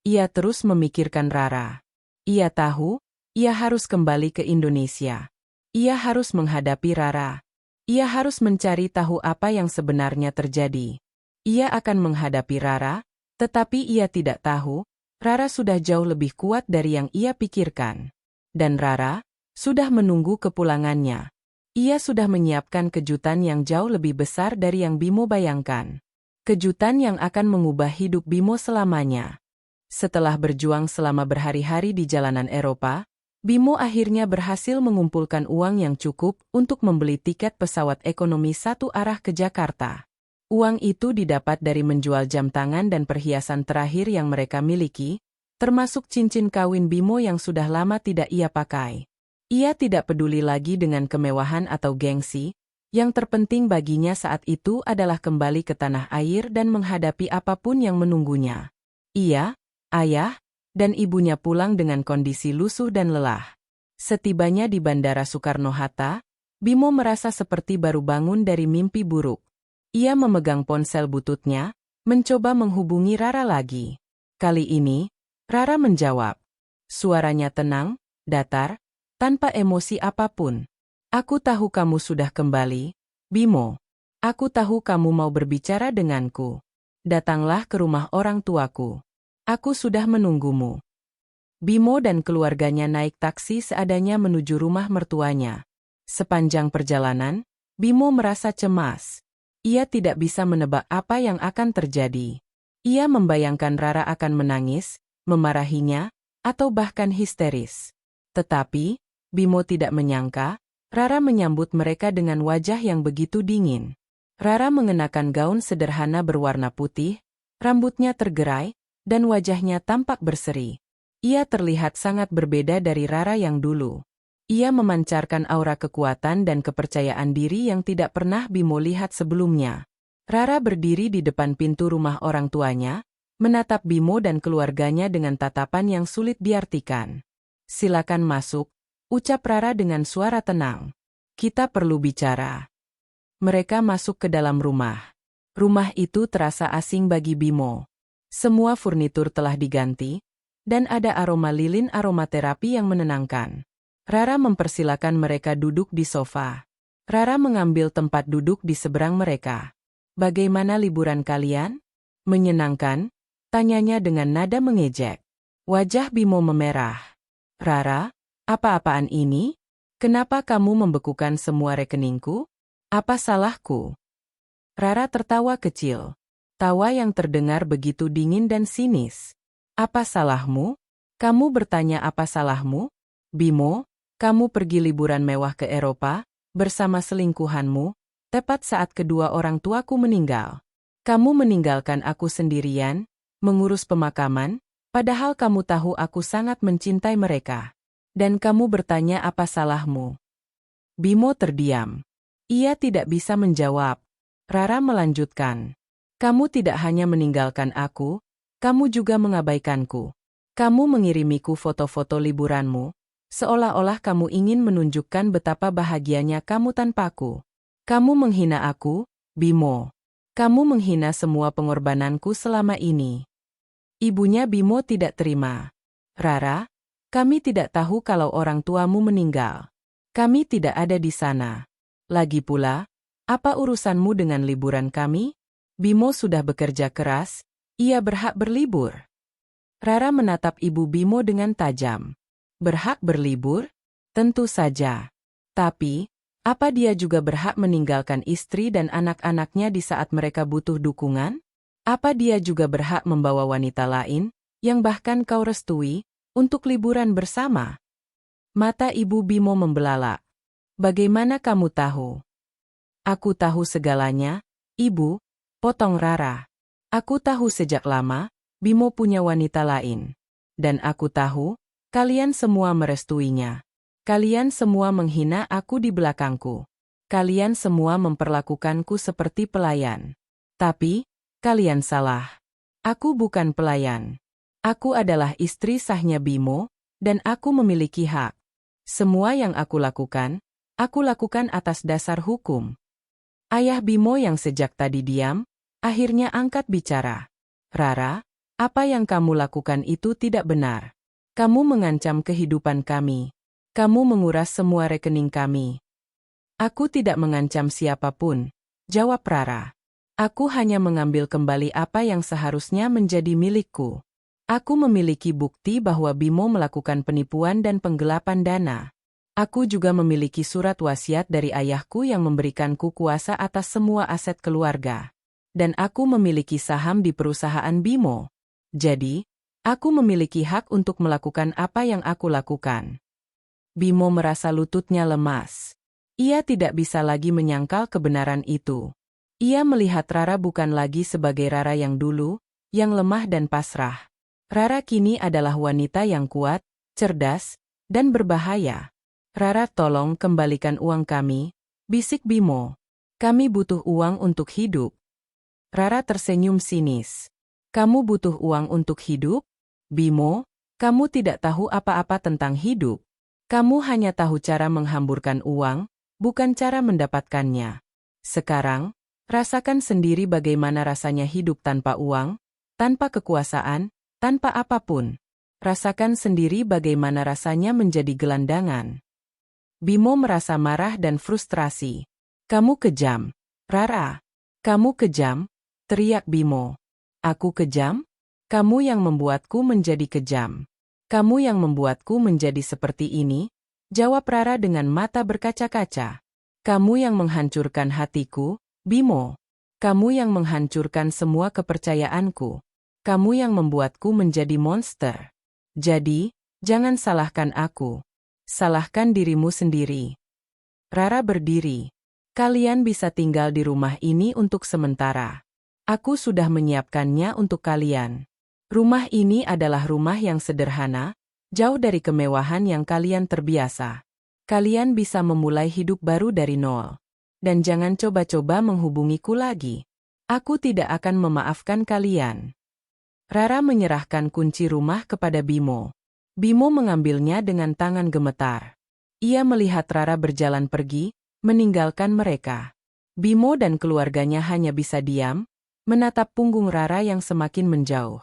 [SPEAKER 1] Ia terus memikirkan Rara. Ia tahu, ia harus kembali ke Indonesia. Ia harus menghadapi Rara. Ia harus mencari tahu apa yang sebenarnya terjadi. Ia akan menghadapi Rara, tetapi ia tidak tahu, Rara sudah jauh lebih kuat dari yang ia pikirkan. Dan Rara sudah menunggu kepulangannya. Ia sudah menyiapkan kejutan yang jauh lebih besar dari yang Bimo bayangkan. Kejutan yang akan mengubah hidup Bimo selamanya. Setelah berjuang selama berhari-hari di jalanan Eropa, Bimo akhirnya berhasil mengumpulkan uang yang cukup untuk membeli tiket pesawat ekonomi satu arah ke Jakarta. Uang itu didapat dari menjual jam tangan dan perhiasan terakhir yang mereka miliki, termasuk cincin kawin Bimo yang sudah lama tidak ia pakai. Ia tidak peduli lagi dengan kemewahan atau gengsi, yang terpenting baginya saat itu adalah kembali ke tanah air dan menghadapi apapun yang menunggunya. Ia, ayah, dan ibunya pulang dengan kondisi lusuh dan lelah. Setibanya di Bandara Soekarno-Hatta, Bimo merasa seperti baru bangun dari mimpi buruk. Ia memegang ponsel bututnya, mencoba menghubungi Rara lagi. Kali ini, Rara menjawab. Suaranya tenang, datar, tanpa emosi apapun. Aku tahu kamu sudah kembali, Bimo. Aku tahu kamu mau berbicara denganku. Datanglah ke rumah orang tuaku. Aku sudah menunggumu. Bimo dan keluarganya naik taksi seadanya menuju rumah mertuanya. Sepanjang perjalanan, Bimo merasa cemas. Ia tidak bisa menebak apa yang akan terjadi. Ia membayangkan Rara akan menangis, memarahinya, atau bahkan histeris. Tetapi, Bimo tidak menyangka, Rara menyambut mereka dengan wajah yang begitu dingin. Rara mengenakan gaun sederhana berwarna putih, rambutnya tergerai, dan wajahnya tampak berseri. Ia terlihat sangat berbeda dari Rara yang dulu. Ia memancarkan aura kekuatan dan kepercayaan diri yang tidak pernah Bimo lihat sebelumnya. Rara berdiri di depan pintu rumah orang tuanya, menatap Bimo dan keluarganya dengan tatapan yang sulit diartikan. "Silakan masuk," ucap Rara dengan suara tenang. "Kita perlu bicara." Mereka masuk ke dalam rumah. Rumah itu terasa asing bagi Bimo. Semua furnitur telah diganti, dan ada aroma lilin aromaterapi yang menenangkan. Rara mempersilakan mereka duduk di sofa. Rara mengambil tempat duduk di seberang mereka. "Bagaimana liburan kalian? Menyenangkan?" tanyanya dengan nada mengejek. Wajah Bimo memerah. "Rara, apa-apaan ini? Kenapa kamu membekukan semua rekeningku? Apa salahku?" Rara tertawa kecil. Tawa yang terdengar begitu dingin dan sinis. "Apa salahmu? Kamu bertanya apa salahmu? Bimo, kamu pergi liburan mewah ke Eropa, bersama selingkuhanmu, tepat saat kedua orang tuaku meninggal. Kamu meninggalkan aku sendirian, mengurus pemakaman, padahal kamu tahu aku sangat mencintai mereka. Dan kamu bertanya apa salahmu?" Bimo terdiam. Ia tidak bisa menjawab. Rara melanjutkan. "Kamu tidak hanya meninggalkan aku, kamu juga mengabaikanku. Kamu mengirimiku foto-foto liburanmu, seolah-olah kamu ingin menunjukkan betapa bahagianya kamu tanpaku. Kamu menghina aku, Bimo. Kamu menghina semua pengorbananku selama ini." Ibunya Bimo tidak terima. "Rara, kami tidak tahu kalau orang tuamu meninggal. Kami tidak ada di sana. Lagi pula, apa urusanmu dengan liburan kami? Bimo sudah bekerja keras, ia berhak berlibur." Rara menatap ibu Bimo dengan tajam. "Berhak berlibur? Tentu saja. Tapi, apa dia juga berhak meninggalkan istri dan anak-anaknya di saat mereka butuh dukungan? Apa dia juga berhak membawa wanita lain, yang bahkan kau restui, untuk liburan bersama?" Mata ibu Bimo membelalak. "Bagaimana kamu tahu?" "Aku tahu segalanya, Ibu," potong Rara. "Aku tahu sejak lama, Bimo punya wanita lain. Dan aku tahu, kalian semua merestuinya. Kalian semua menghina aku di belakangku. Kalian semua memperlakukanku seperti pelayan. Tapi, kalian salah. Aku bukan pelayan. Aku adalah istri sahnya Bimo, dan aku memiliki hak. Semua yang aku lakukan atas dasar hukum." Ayah Bimo yang sejak tadi diam, akhirnya angkat bicara. "Rara, apa yang kamu lakukan itu tidak benar. Kamu mengancam kehidupan kami. Kamu menguras semua rekening kami." "Aku tidak mengancam siapapun," jawab Rara. "Aku hanya mengambil kembali apa yang seharusnya menjadi milikku. Aku memiliki bukti bahwa Bimo melakukan penipuan dan penggelapan dana. Aku juga memiliki surat wasiat dari ayahku yang memberikanku kuasa atas semua aset keluarga. Dan aku memiliki saham di perusahaan Bimo. Jadi, aku memiliki hak untuk melakukan apa yang aku lakukan." Bimo merasa lututnya lemas. Ia tidak bisa lagi menyangkal kebenaran itu. Ia melihat Rara bukan lagi sebagai Rara yang dulu, yang lemah dan pasrah. Rara kini adalah wanita yang kuat, cerdas, dan berbahaya. "Rara, tolong kembalikan uang kami," bisik Bimo. "Kami butuh uang untuk hidup." Rara tersenyum sinis. "Kamu butuh uang untuk hidup? Bimo, kamu tidak tahu apa-apa tentang hidup. Kamu hanya tahu cara menghamburkan uang, bukan cara mendapatkannya. Sekarang, rasakan sendiri bagaimana rasanya hidup tanpa uang, tanpa kekuasaan, tanpa apapun. Rasakan sendiri bagaimana rasanya menjadi gelandangan." Bimo merasa marah dan frustrasi. "Kamu kejam, Rara. Kamu kejam," teriak Bimo. "Aku kejam? Kamu yang membuatku menjadi kejam. Kamu yang membuatku menjadi seperti ini," jawab Rara dengan mata berkaca-kaca. "Kamu yang menghancurkan hatiku, Bimo. Kamu yang menghancurkan semua kepercayaanku. Kamu yang membuatku menjadi monster. Jadi, jangan salahkan aku. Salahkan dirimu sendiri. Rara berdiri. Kalian bisa tinggal di rumah ini untuk sementara. Aku sudah menyiapkannya untuk kalian. Rumah ini adalah rumah yang sederhana, jauh dari kemewahan yang kalian terbiasa. Kalian bisa memulai hidup baru dari nol. Dan jangan coba-coba menghubungiku lagi. Aku tidak akan memaafkan kalian. Rara menyerahkan kunci rumah kepada Bimo. Bimo mengambilnya dengan tangan gemetar. Ia melihat Rara berjalan pergi, meninggalkan mereka. Bimo dan keluarganya hanya bisa diam, menatap punggung Rara yang semakin menjauh.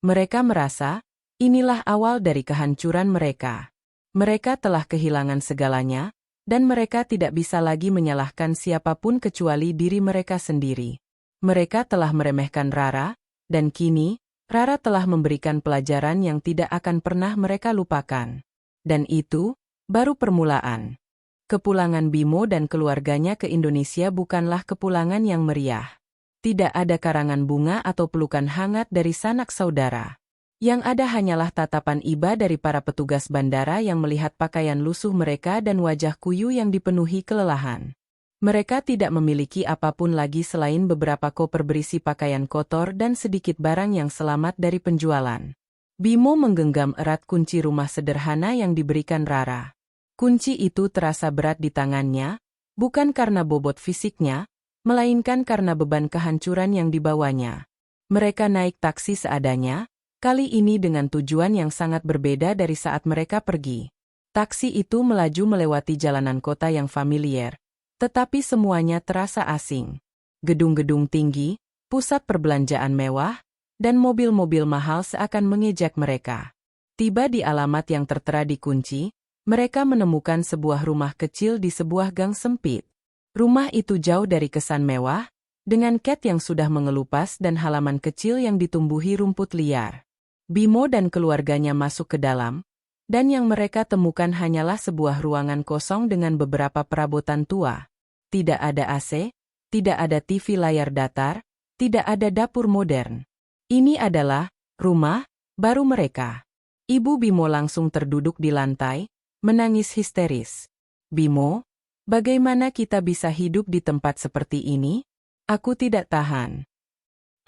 [SPEAKER 1] Mereka merasa, inilah awal dari kehancuran mereka. Mereka telah kehilangan segalanya, dan mereka tidak bisa lagi menyalahkan siapapun kecuali diri mereka sendiri. Mereka telah meremehkan Rara, dan kini, Rara telah memberikan pelajaran yang tidak akan pernah mereka lupakan. Dan itu, baru permulaan. Kepulangan Bimo dan keluarganya ke Indonesia bukanlah kepulangan yang meriah. Tidak ada karangan bunga atau pelukan hangat dari sanak saudara. Yang ada hanyalah tatapan iba dari para petugas bandara yang melihat pakaian lusuh mereka dan wajah kuyu yang dipenuhi kelelahan. Mereka tidak memiliki apapun lagi selain beberapa koper berisi pakaian kotor dan sedikit barang yang selamat dari penjualan. Bimo menggenggam erat kunci rumah sederhana yang diberikan Rara. Kunci itu terasa berat di tangannya, bukan karena bobot fisiknya, melainkan karena beban kehancuran yang dibawanya. Mereka naik taksi seadanya, kali ini dengan tujuan yang sangat berbeda dari saat mereka pergi. Taksi itu melaju melewati jalanan kota yang familiar, tetapi semuanya terasa asing. Gedung-gedung tinggi, pusat perbelanjaan mewah, dan mobil-mobil mahal seakan mengejek mereka. Tiba di alamat yang tertera di kunci, mereka menemukan sebuah rumah kecil di sebuah gang sempit. Rumah itu jauh dari kesan mewah, dengan cat yang sudah mengelupas dan halaman kecil yang ditumbuhi rumput liar. Bimo dan keluarganya masuk ke dalam, dan yang mereka temukan hanyalah sebuah ruangan kosong dengan beberapa perabotan tua. Tidak ada AC, tidak ada TV layar datar, tidak ada dapur modern. Ini adalah rumah baru mereka. Ibu Bimo langsung terduduk di lantai, menangis histeris. Bimo, bagaimana kita bisa hidup di tempat seperti ini? Aku tidak tahan.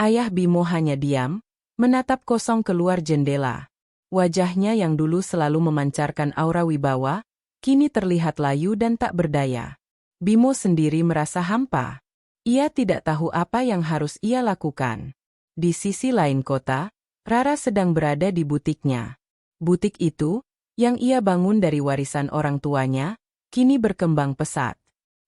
[SPEAKER 1] Ayah Bimo hanya diam, menatap kosong keluar jendela. Wajahnya yang dulu selalu memancarkan aura wibawa, kini terlihat layu dan tak berdaya. Bimo sendiri merasa hampa. Ia tidak tahu apa yang harus ia lakukan. Di sisi lain kota, Rara sedang berada di butiknya. Butik itu, yang ia bangun dari warisan orang tuanya, kini berkembang pesat.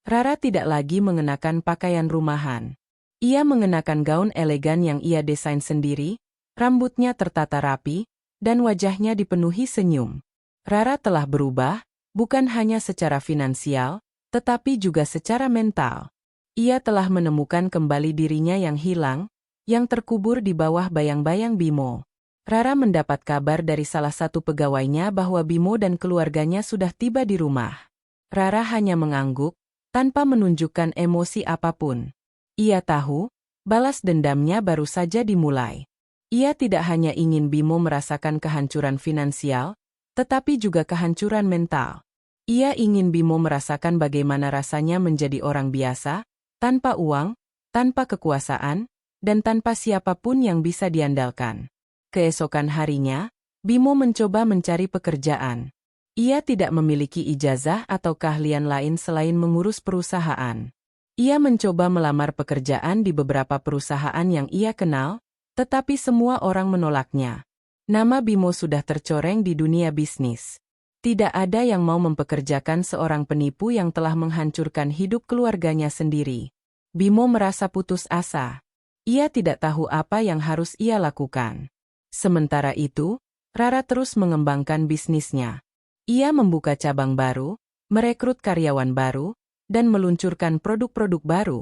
[SPEAKER 1] Rara tidak lagi mengenakan pakaian rumahan. Ia mengenakan gaun elegan yang ia desain sendiri, rambutnya tertata rapi, dan wajahnya dipenuhi senyum. Rara telah berubah, bukan hanya secara finansial, tetapi juga secara mental. Ia telah menemukan kembali dirinya yang hilang, yang terkubur di bawah bayang-bayang Bimo. Rara mendapat kabar dari salah satu pegawainya bahwa Bimo dan keluarganya sudah tiba di rumah. Rara hanya mengangguk, tanpa menunjukkan emosi apapun. Ia tahu, balas dendamnya baru saja dimulai. Ia tidak hanya ingin Bimo merasakan kehancuran finansial, tetapi juga kehancuran mental. Ia ingin Bimo merasakan bagaimana rasanya menjadi orang biasa, tanpa uang, tanpa kekuasaan, dan tanpa siapapun yang bisa diandalkan. Keesokan harinya, Bimo mencoba mencari pekerjaan. Ia tidak memiliki ijazah atau keahlian lain selain mengurus perusahaan. Ia mencoba melamar pekerjaan di beberapa perusahaan yang ia kenal, tetapi semua orang menolaknya. Nama Bimo sudah tercoreng di dunia bisnis. Tidak ada yang mau mempekerjakan seorang penipu yang telah menghancurkan hidup keluarganya sendiri. Bimo merasa putus asa. Ia tidak tahu apa yang harus ia lakukan. Sementara itu, Rara terus mengembangkan bisnisnya. Ia membuka cabang baru, merekrut karyawan baru, dan meluncurkan produk-produk baru.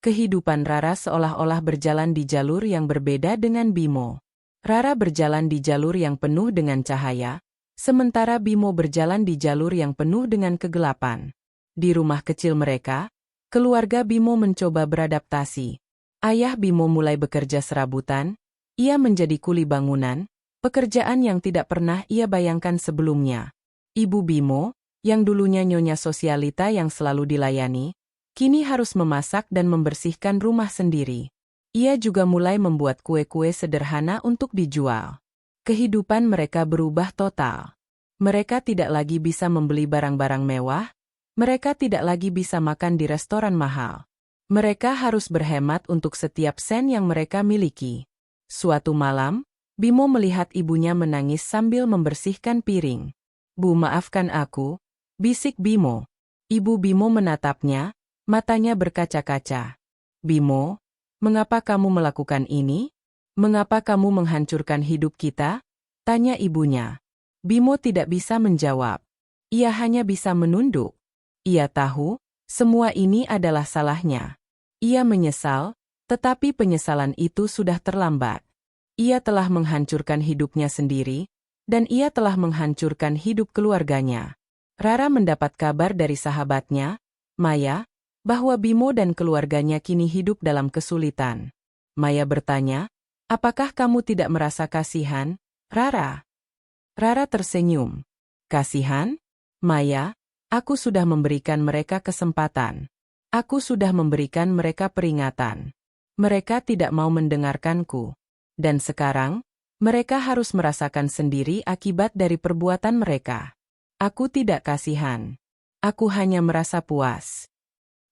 [SPEAKER 1] Kehidupan Rara seolah-olah berjalan di jalur yang berbeda dengan Bimo. Rara berjalan di jalur yang penuh dengan cahaya, sementara Bimo berjalan di jalur yang penuh dengan kegelapan. Di rumah kecil mereka, keluarga Bimo mencoba beradaptasi. Ayah Bimo mulai bekerja serabutan, ia menjadi kuli bangunan, pekerjaan yang tidak pernah ia bayangkan sebelumnya. Ibu Bimo, yang dulunya nyonya sosialita yang selalu dilayani, kini harus memasak dan membersihkan rumah sendiri. Ia juga mulai membuat kue-kue sederhana untuk dijual. Kehidupan mereka berubah total. Mereka tidak lagi bisa membeli barang-barang mewah, mereka tidak lagi bisa makan di restoran mahal. Mereka harus berhemat untuk setiap sen yang mereka miliki. Suatu malam, Bimo melihat ibunya menangis sambil membersihkan piring. "Bu, maafkan aku," bisik Bimo. Ibu Bimo menatapnya, matanya berkaca-kaca. "Bimo, mengapa kamu melakukan ini? Mengapa kamu menghancurkan hidup kita?" tanya ibunya. Bimo tidak bisa menjawab. Ia hanya bisa menunduk. Ia tahu, semua ini adalah salahnya. Ia menyesal, tetapi penyesalan itu sudah terlambat. Ia telah menghancurkan hidupnya sendiri, dan ia telah menghancurkan hidup keluarganya. Rara mendapat kabar dari sahabatnya, Maya, bahwa Bimo dan keluarganya kini hidup dalam kesulitan. Maya bertanya, "Apakah kamu tidak merasa kasihan, Rara?" Rara tersenyum. "Kasihan? Maya, aku sudah memberikan mereka kesempatan. Aku sudah memberikan mereka peringatan. Mereka tidak mau mendengarkanku. Dan sekarang, mereka harus merasakan sendiri akibat dari perbuatan mereka. Aku tidak kasihan. Aku hanya merasa puas."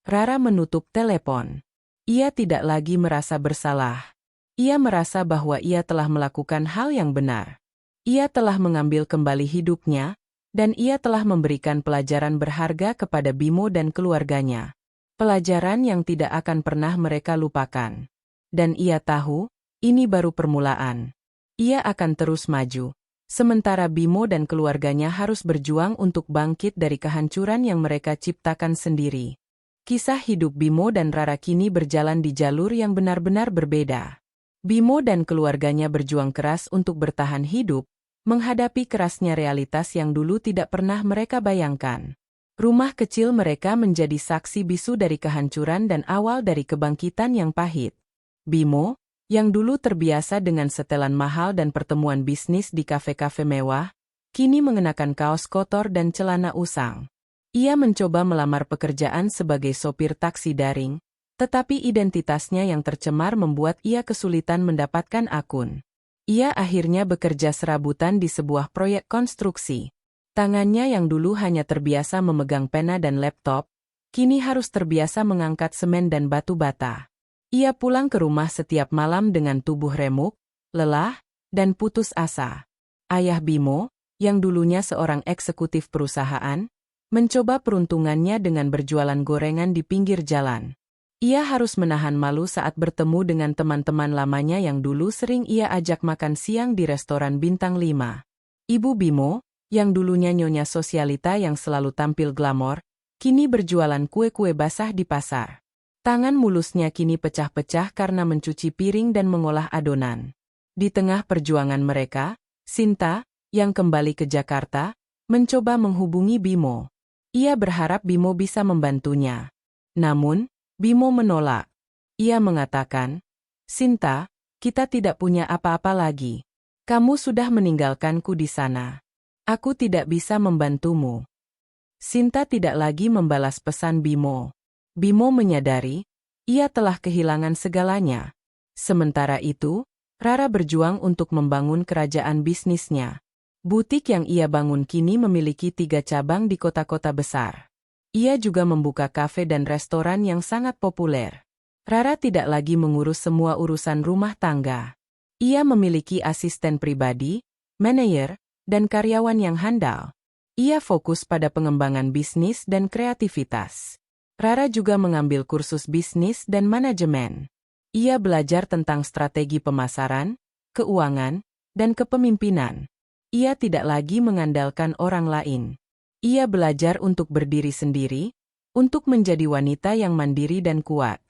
[SPEAKER 1] Rara menutup telepon. Ia tidak lagi merasa bersalah. Ia merasa bahwa ia telah melakukan hal yang benar. Ia telah mengambil kembali hidupnya, dan ia telah memberikan pelajaran berharga kepada Bimo dan keluarganya. Pelajaran yang tidak akan pernah mereka lupakan. Dan ia tahu, ini baru permulaan. Ia akan terus maju. Sementara Bimo dan keluarganya harus berjuang untuk bangkit dari kehancuran yang mereka ciptakan sendiri. Kisah hidup Bimo dan Rara kini berjalan di jalur yang benar-benar berbeda. Bimo dan keluarganya berjuang keras untuk bertahan hidup, menghadapi kerasnya realitas yang dulu tidak pernah mereka bayangkan. Rumah kecil mereka menjadi saksi bisu dari kehancuran dan awal dari kebangkitan yang pahit. Bimo, yang dulu terbiasa dengan setelan mahal dan pertemuan bisnis di kafe-kafe mewah, kini mengenakan kaos kotor dan celana usang. Ia mencoba melamar pekerjaan sebagai sopir taksi daring, tetapi identitasnya yang tercemar membuat ia kesulitan mendapatkan akun. Ia akhirnya bekerja serabutan di sebuah proyek konstruksi. Tangannya yang dulu hanya terbiasa memegang pena dan laptop, kini harus terbiasa mengangkat semen dan batu bata. Ia pulang ke rumah setiap malam dengan tubuh remuk, lelah, dan putus asa. Ayah Bimo, yang dulunya seorang eksekutif perusahaan, mencoba peruntungannya dengan berjualan gorengan di pinggir jalan. Ia harus menahan malu saat bertemu dengan teman-teman lamanya yang dulu sering ia ajak makan siang di restoran bintang 5. Ibu Bimo, yang dulunya nyonya sosialita yang selalu tampil glamor, kini berjualan kue-kue basah di pasar. Tangan mulusnya kini pecah-pecah karena mencuci piring dan mengolah adonan. Di tengah perjuangan mereka, Sinta, yang kembali ke Jakarta, mencoba menghubungi Bimo. Ia berharap Bimo bisa membantunya. Namun, Bimo menolak. Ia mengatakan, "Sinta, kita tidak punya apa-apa lagi. Kamu sudah meninggalkanku di sana. Aku tidak bisa membantumu." Sinta tidak lagi membalas pesan Bimo. Bimo menyadari, ia telah kehilangan segalanya. Sementara itu, Rara berjuang untuk membangun kerajaan bisnisnya. Butik yang ia bangun kini memiliki 3 cabang di kota-kota besar. Ia juga membuka kafe dan restoran yang sangat populer. Rara tidak lagi mengurus semua urusan rumah tangga. Ia memiliki asisten pribadi, manajer, dan karyawan yang handal. Ia fokus pada pengembangan bisnis dan kreativitas. Rara juga mengambil kursus bisnis dan manajemen. Ia belajar tentang strategi pemasaran, keuangan, dan kepemimpinan. Ia tidak lagi mengandalkan orang lain. Ia belajar untuk berdiri sendiri, untuk menjadi wanita yang mandiri dan kuat.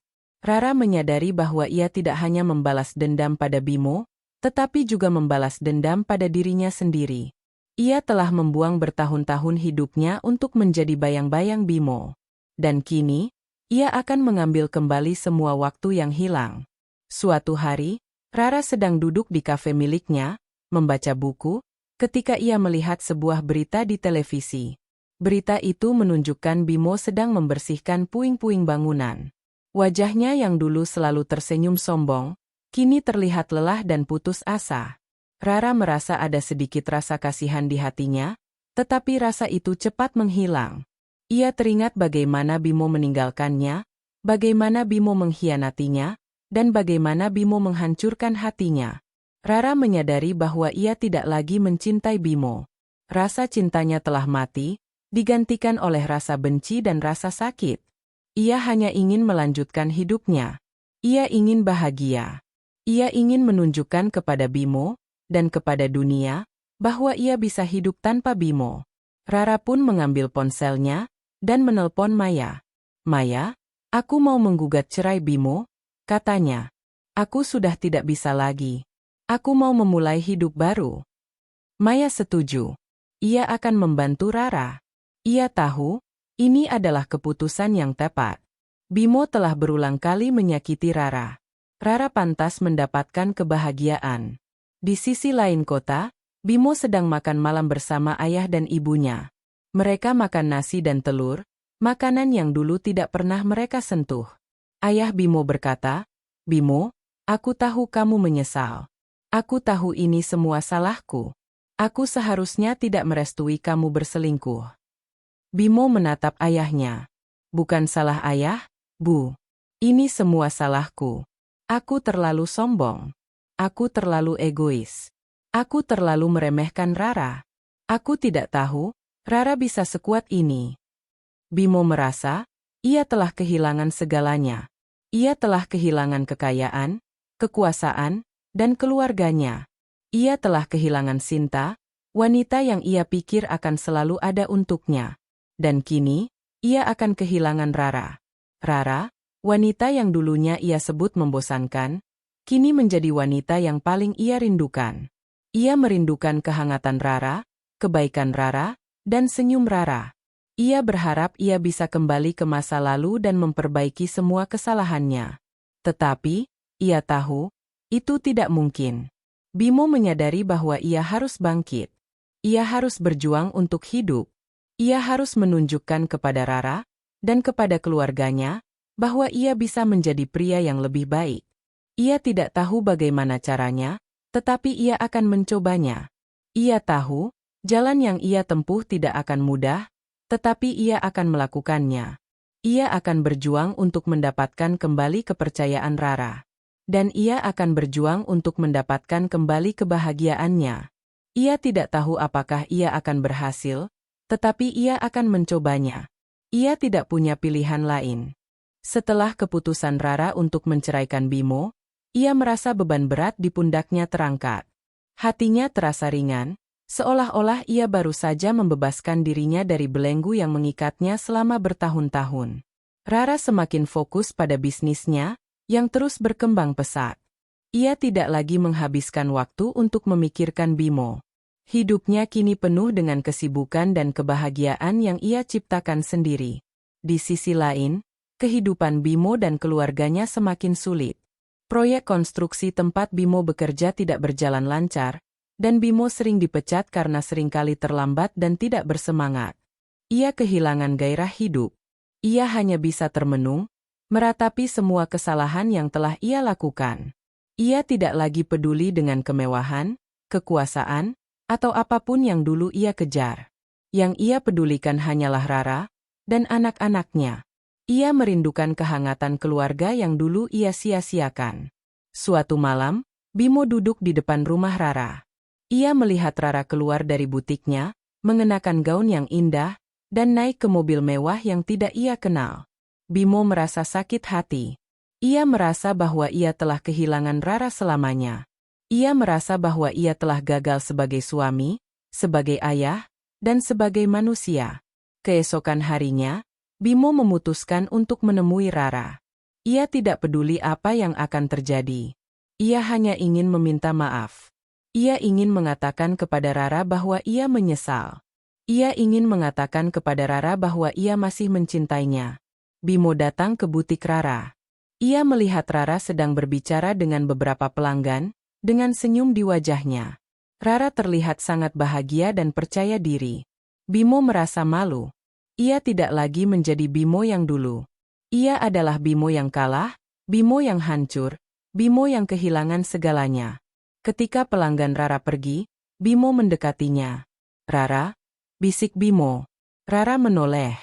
[SPEAKER 1] Rara menyadari bahwa ia tidak hanya membalas dendam pada Bimo, tetapi juga membalas dendam pada dirinya sendiri. Ia telah membuang bertahun-tahun hidupnya untuk menjadi bayang-bayang Bimo. Dan kini, ia akan mengambil kembali semua waktu yang hilang. Suatu hari, Rara sedang duduk di kafe miliknya, membaca buku, ketika ia melihat sebuah berita di televisi. Berita itu menunjukkan Bimo sedang membersihkan puing-puing bangunan. Wajahnya yang dulu selalu tersenyum sombong, kini terlihat lelah dan putus asa. Rara merasa ada sedikit rasa kasihan di hatinya, tetapi rasa itu cepat menghilang. Ia teringat bagaimana Bimo meninggalkannya, bagaimana Bimo mengkhianatinya, dan bagaimana Bimo menghancurkan hatinya. Rara menyadari bahwa ia tidak lagi mencintai Bimo. Rasa cintanya telah mati, digantikan oleh rasa benci dan rasa sakit. Ia hanya ingin melanjutkan hidupnya. Ia ingin bahagia. Ia ingin menunjukkan kepada Bimo, dan kepada dunia, bahwa ia bisa hidup tanpa Bimo. Rara pun mengambil ponselnya, dan menelpon Maya. "Maya, aku mau menggugat cerai Bimo," katanya. "Aku sudah tidak bisa lagi. Aku mau memulai hidup baru." Maya setuju. Ia akan membantu Rara. Ia tahu, ini adalah keputusan yang tepat. Bimo telah berulang kali menyakiti Rara. Rara pantas mendapatkan kebahagiaan. Di sisi lain kota, Bimo sedang makan malam bersama ayah dan ibunya. Mereka makan nasi dan telur, makanan yang dulu tidak pernah mereka sentuh. Ayah Bimo berkata, "Bimo, aku tahu kamu menyesal. Aku tahu ini semua salahku. Aku seharusnya tidak merestui kamu berselingkuh." Bimo menatap ayahnya. "Bukan salah ayah, Bu. Ini semua salahku. Aku terlalu sombong. Aku terlalu egois. Aku terlalu meremehkan Rara. Aku tidak tahu, Rara bisa sekuat ini." Bimo merasa, ia telah kehilangan segalanya. Ia telah kehilangan kekayaan, kekuasaan, dan keluarganya. Ia telah kehilangan Sinta, wanita yang ia pikir akan selalu ada untuknya. Dan kini, ia akan kehilangan Rara. Rara, wanita yang dulunya ia sebut membosankan, kini menjadi wanita yang paling ia rindukan. Ia merindukan kehangatan Rara, kebaikan Rara, dan senyum Rara. Ia berharap ia bisa kembali ke masa lalu dan memperbaiki semua kesalahannya. Tetapi, ia tahu, itu tidak mungkin. Bimo menyadari bahwa ia harus bangkit. Ia harus berjuang untuk hidup. Ia harus menunjukkan kepada Rara, dan kepada keluarganya, bahwa ia bisa menjadi pria yang lebih baik. Ia tidak tahu bagaimana caranya, tetapi ia akan mencobanya. Ia tahu, jalan yang ia tempuh tidak akan mudah, tetapi ia akan melakukannya. Ia akan berjuang untuk mendapatkan kembali kepercayaan Rara. Dan ia akan berjuang untuk mendapatkan kembali kebahagiaannya. Ia tidak tahu apakah ia akan berhasil, tetapi ia akan mencobanya. Ia tidak punya pilihan lain. Setelah keputusan Rara untuk menceraikan Bimo, ia merasa beban berat di pundaknya terangkat. Hatinya terasa ringan, seolah-olah ia baru saja membebaskan dirinya dari belenggu yang mengikatnya selama bertahun-tahun. Rara semakin fokus pada bisnisnya, yang terus berkembang pesat. Ia tidak lagi menghabiskan waktu untuk memikirkan Bimo. Hidupnya kini penuh dengan kesibukan dan kebahagiaan yang ia ciptakan sendiri. Di sisi lain, kehidupan Bimo dan keluarganya semakin sulit. Proyek konstruksi tempat Bimo bekerja tidak berjalan lancar, dan Bimo sering dipecat karena seringkali terlambat dan tidak bersemangat. Ia kehilangan gairah hidup. Ia hanya bisa termenung, meratapi semua kesalahan yang telah ia lakukan. Ia tidak lagi peduli dengan kemewahan, kekuasaan, atau apapun yang dulu ia kejar. Yang ia pedulikan hanyalah Rara dan anak-anaknya. Ia merindukan kehangatan keluarga yang dulu ia sia-siakan. Suatu malam, Bimo duduk di depan rumah Rara. Ia melihat Rara keluar dari butiknya, mengenakan gaun yang indah, dan naik ke mobil mewah yang tidak ia kenal. Bimo merasa sakit hati. Ia merasa bahwa ia telah kehilangan Rara selamanya. Ia merasa bahwa ia telah gagal sebagai suami, sebagai ayah, dan sebagai manusia. Keesokan harinya, Bimo memutuskan untuk menemui Rara. Ia tidak peduli apa yang akan terjadi. Ia hanya ingin meminta maaf. Ia ingin mengatakan kepada Rara bahwa ia menyesal. Ia ingin mengatakan kepada Rara bahwa ia masih mencintainya. Bimo datang ke butik Rara. Ia melihat Rara sedang berbicara dengan beberapa pelanggan, dengan senyum di wajahnya. Rara terlihat sangat bahagia dan percaya diri. Bimo merasa malu. Ia tidak lagi menjadi Bimo yang dulu. Ia adalah Bimo yang kalah, Bimo yang hancur, Bimo yang kehilangan segalanya. Ketika pelanggan Rara pergi, Bimo mendekatinya. "Rara?" bisik Bimo. Rara menoleh.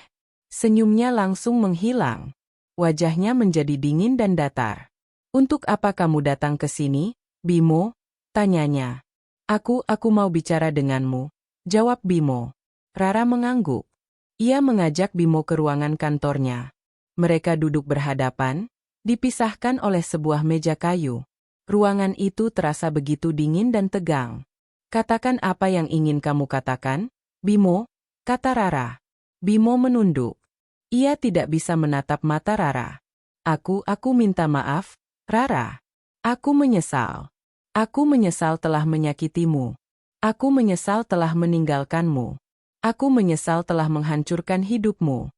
[SPEAKER 1] Senyumnya langsung menghilang. Wajahnya menjadi dingin dan datar. "Untuk apa kamu datang ke sini, Bimo?" tanyanya. Aku mau bicara denganmu," jawab Bimo. Rara mengangguk. Ia mengajak Bimo ke ruangan kantornya. Mereka duduk berhadapan, dipisahkan oleh sebuah meja kayu. Ruangan itu terasa begitu dingin dan tegang. "Katakan apa yang ingin kamu katakan, Bimo," kata Rara. Bimo menunduk. Ia tidak bisa menatap mata Rara. Aku minta maaf, Rara. Aku menyesal. Aku menyesal telah menyakitimu. Aku menyesal telah meninggalkanmu. Aku menyesal telah menghancurkan hidupmu."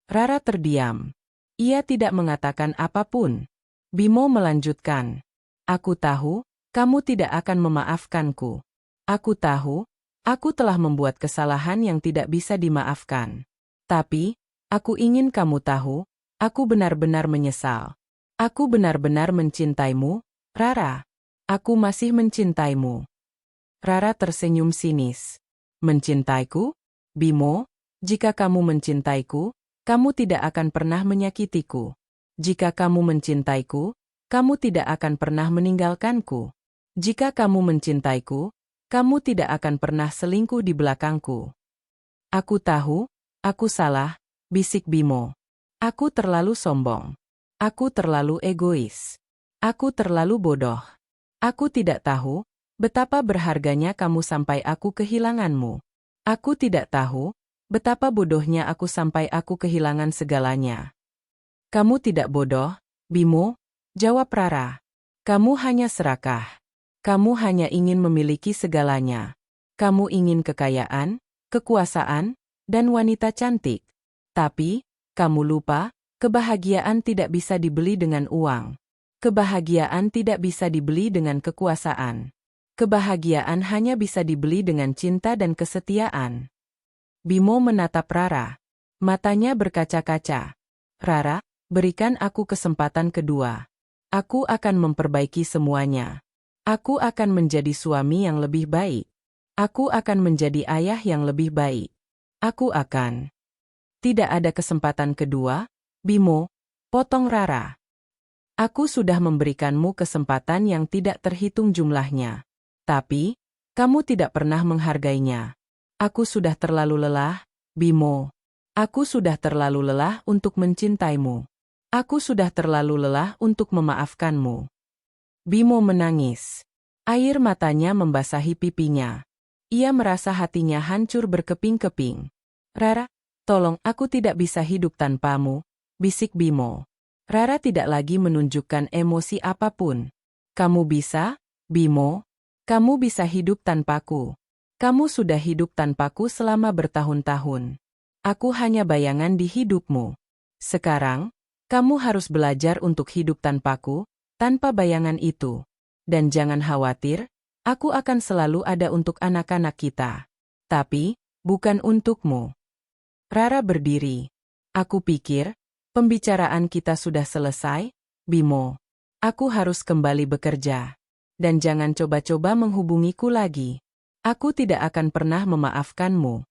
[SPEAKER 1] Rara terdiam. Ia tidak mengatakan apapun. Bimo melanjutkan. "Aku tahu, kamu tidak akan memaafkanku. Aku tahu, aku telah membuat kesalahan yang tidak bisa dimaafkan. Tapi, aku ingin kamu tahu, aku benar-benar menyesal. Aku benar-benar mencintaimu, Rara. Aku masih mencintaimu." Rara tersenyum sinis. "Mencintaiku? Bimo, jika kamu mencintaiku, kamu tidak akan pernah menyakitiku. Jika kamu mencintaiku, kamu tidak akan pernah meninggalkanku. Jika kamu mencintaiku, kamu tidak akan pernah selingkuh di belakangku." "Aku tahu, aku salah," bisik Bimo. "Aku terlalu sombong. Aku terlalu egois. Aku terlalu bodoh. Aku tidak tahu betapa berharganya kamu sampai aku kehilanganmu. Aku tidak tahu betapa bodohnya aku sampai aku kehilangan segalanya." "Kamu tidak bodoh, Bimo," jawab Rara. "Kamu hanya serakah. Kamu hanya ingin memiliki segalanya. Kamu ingin kekayaan, kekuasaan, dan wanita cantik. Tapi, kamu lupa, kebahagiaan tidak bisa dibeli dengan uang. Kebahagiaan tidak bisa dibeli dengan kekuasaan. Kebahagiaan hanya bisa dibeli dengan cinta dan kesetiaan." Bimo menatap Rara. Matanya berkaca-kaca. "Rara, berikan aku kesempatan kedua. Aku akan memperbaiki semuanya. Aku akan menjadi suami yang lebih baik. Aku akan menjadi ayah yang lebih baik. Aku akan..." "Tidak ada kesempatan kedua, Bimo," potong Rara. "Aku sudah memberikanmu kesempatan yang tidak terhitung jumlahnya. Tapi, kamu tidak pernah menghargainya. Aku sudah terlalu lelah, Bimo. Aku sudah terlalu lelah untuk mencintaimu. Aku sudah terlalu lelah untuk memaafkanmu." Bimo menangis. Air matanya membasahi pipinya. Ia merasa hatinya hancur berkeping-keping. "Rara, tolong, aku tidak bisa hidup tanpamu," bisik Bimo. Rara tidak lagi menunjukkan emosi apapun. "Kamu bisa, Bimo. Kamu bisa hidup tanpaku. Kamu sudah hidup tanpaku selama bertahun-tahun. Aku hanya bayangan di hidupmu. Sekarang, kamu harus belajar untuk hidup tanpaku, tanpa bayangan itu. Dan jangan khawatir, aku akan selalu ada untuk anak-anak kita. Tapi, bukan untukmu." Rara berdiri. "Aku pikir, pembicaraan kita sudah selesai, Bimo. Aku harus kembali bekerja. Dan jangan coba-coba menghubungiku lagi. Aku tidak akan pernah memaafkanmu."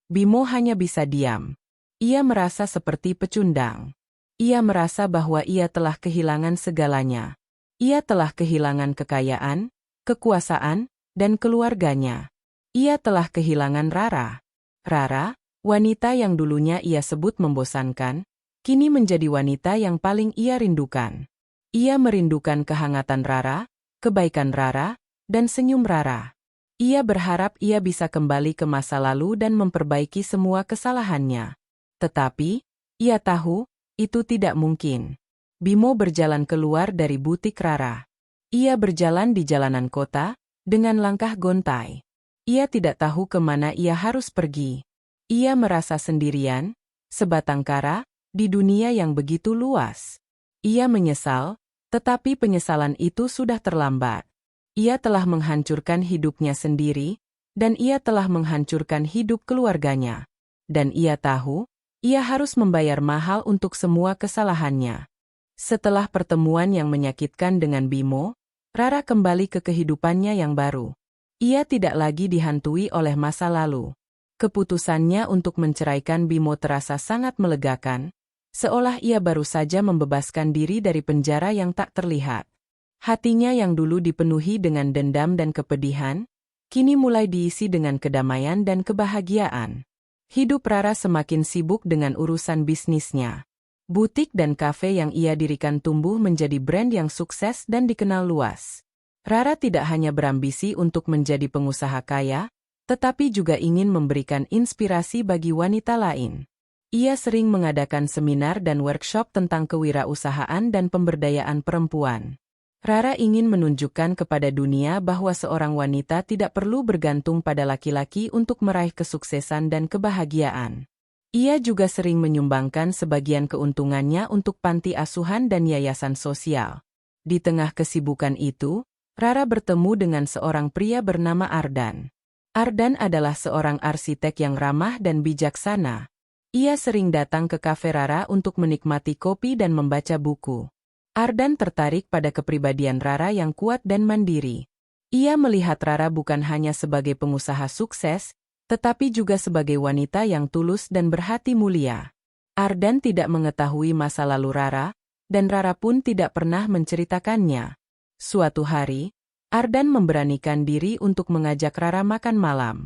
[SPEAKER 1] Bimo hanya bisa diam. Ia merasa seperti pecundang. Ia merasa bahwa ia telah kehilangan segalanya. Ia telah kehilangan kekayaan, kekuasaan, dan keluarganya. Ia telah kehilangan Rara. Rara, wanita yang dulunya ia sebut membosankan, kini menjadi wanita yang paling ia rindukan. Ia merindukan kehangatan Rara, kebaikan Rara, dan senyum Rara. Ia berharap ia bisa kembali ke masa lalu dan memperbaiki semua kesalahannya. Tetapi, ia tahu, itu tidak mungkin. Bimo berjalan keluar dari butik Rara. Ia berjalan di jalanan kota, dengan langkah gontai. Ia tidak tahu kemana ia harus pergi. Ia merasa sendirian, sebatang kara, di dunia yang begitu luas. Ia menyesal, tetapi penyesalan itu sudah terlambat. Ia telah menghancurkan hidupnya sendiri, dan ia telah menghancurkan hidup keluarganya. Dan ia tahu, ia harus membayar mahal untuk semua kesalahannya. Setelah pertemuan yang menyakitkan dengan Bimo, Rara kembali ke kehidupannya yang baru. Ia tidak lagi dihantui oleh masa lalu. Keputusannya untuk menceraikan Bimo terasa sangat melegakan, seolah ia baru saja membebaskan diri dari penjara yang tak terlihat. Hatinya yang dulu dipenuhi dengan dendam dan kepedihan, kini mulai diisi dengan kedamaian dan kebahagiaan. Hidup Rara semakin sibuk dengan urusan bisnisnya. Butik dan kafe yang ia dirikan tumbuh menjadi brand yang sukses dan dikenal luas. Rara tidak hanya berambisi untuk menjadi pengusaha kaya, tetapi juga ingin memberikan inspirasi bagi wanita lain. Ia sering mengadakan seminar dan workshop tentang kewirausahaan dan pemberdayaan perempuan. Rara ingin menunjukkan kepada dunia bahwa seorang wanita tidak perlu bergantung pada laki-laki untuk meraih kesuksesan dan kebahagiaan. Ia juga sering menyumbangkan sebagian keuntungannya untuk panti asuhan dan yayasan sosial. Di tengah kesibukan itu, Rara bertemu dengan seorang pria bernama Ardan. Ardan adalah seorang arsitek yang ramah dan bijaksana. Ia sering datang ke kafe Rara untuk menikmati kopi dan membaca buku. Ardan tertarik pada kepribadian Rara yang kuat dan mandiri. Ia melihat Rara bukan hanya sebagai pengusaha sukses, tetapi juga sebagai wanita yang tulus dan berhati mulia. Ardan tidak mengetahui masa lalu Rara, dan Rara pun tidak pernah menceritakannya. Suatu hari, Ardan memberanikan diri untuk mengajak Rara makan malam.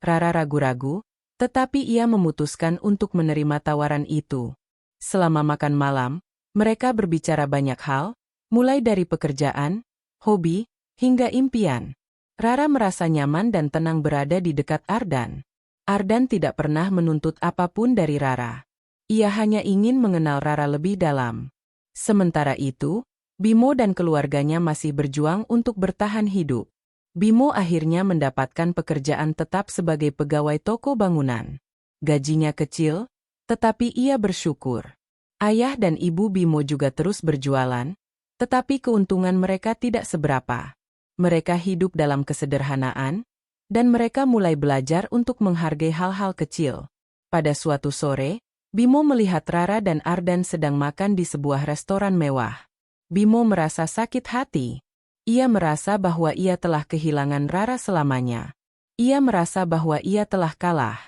[SPEAKER 1] Rara ragu-ragu, tetapi ia memutuskan untuk menerima tawaran itu. Selama makan malam, mereka berbicara banyak hal, mulai dari pekerjaan, hobi, hingga impian. Rara merasa nyaman dan tenang berada di dekat Ardan. Ardan tidak pernah menuntut apapun dari Rara. Ia hanya ingin mengenal Rara lebih dalam. Sementara itu, Bimo dan keluarganya masih berjuang untuk bertahan hidup. Bimo akhirnya mendapatkan pekerjaan tetap sebagai pegawai toko bangunan. Gajinya kecil, tetapi ia bersyukur. Ayah dan ibu Bimo juga terus berjualan, tetapi keuntungan mereka tidak seberapa. Mereka hidup dalam kesederhanaan, dan mereka mulai belajar untuk menghargai hal-hal kecil. Pada suatu sore, Bimo melihat Rara dan Ardan sedang makan di sebuah restoran mewah. Bimo merasa sakit hati. Ia merasa bahwa ia telah kehilangan Rara selamanya. Ia merasa bahwa ia telah kalah.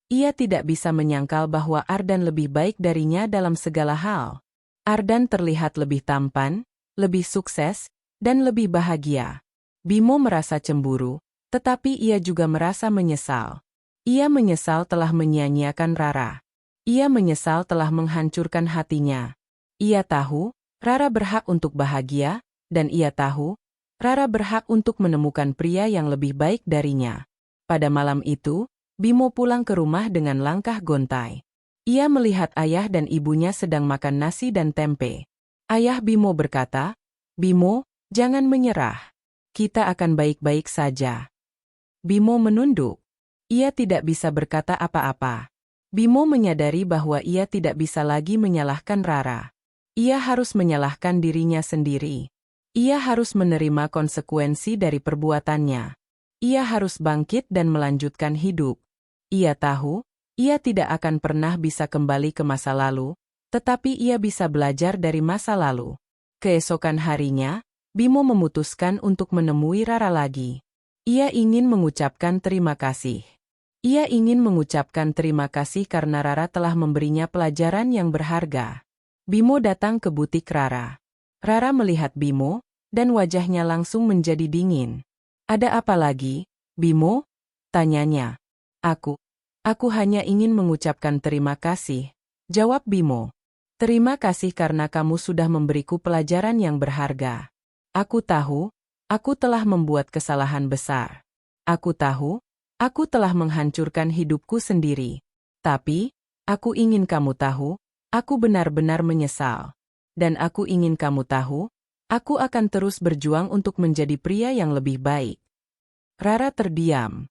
[SPEAKER 1] Ia tidak bisa menyangkal bahwa Ardan lebih baik darinya dalam segala hal. Ardan terlihat lebih tampan, lebih sukses, dan lebih bahagia. Bimo merasa cemburu, tetapi ia juga merasa menyesal. Ia menyesal telah menyia-nyiakan Rara. Ia menyesal telah menghancurkan hatinya. Ia tahu, Rara berhak untuk bahagia, dan ia tahu, Rara berhak untuk menemukan pria yang lebih baik darinya. Pada malam itu, Bimo pulang ke rumah dengan langkah gontai. Ia melihat ayah dan ibunya sedang makan nasi dan tempe. Ayah Bimo berkata, "Bimo, jangan menyerah. Kita akan baik-baik saja." Bimo menunduk. Ia tidak bisa berkata apa-apa. Bimo menyadari bahwa ia tidak bisa lagi menyalahkan Rara. Ia harus menyalahkan dirinya sendiri. Ia harus menerima konsekuensi dari perbuatannya. Ia harus bangkit dan melanjutkan hidup. Ia tahu, ia tidak akan pernah bisa kembali ke masa lalu, tetapi ia bisa belajar dari masa lalu. Keesokan harinya, Bimo memutuskan untuk menemui Rara lagi. Ia ingin mengucapkan terima kasih. Ia ingin mengucapkan terima kasih karena Rara telah memberinya pelajaran yang berharga. Bimo datang ke butik Rara. Rara melihat Bimo, dan wajahnya langsung menjadi dingin. "Ada apa lagi, Bimo?" tanyanya. Aku hanya ingin mengucapkan terima kasih," jawab Bimo. "Terima kasih karena kamu sudah memberiku pelajaran yang berharga. Aku tahu, aku telah membuat kesalahan besar. Aku tahu, aku telah menghancurkan hidupku sendiri. Tapi, aku ingin kamu tahu, aku benar-benar menyesal. Dan aku ingin kamu tahu, aku akan terus berjuang untuk menjadi pria yang lebih baik." Rara terdiam.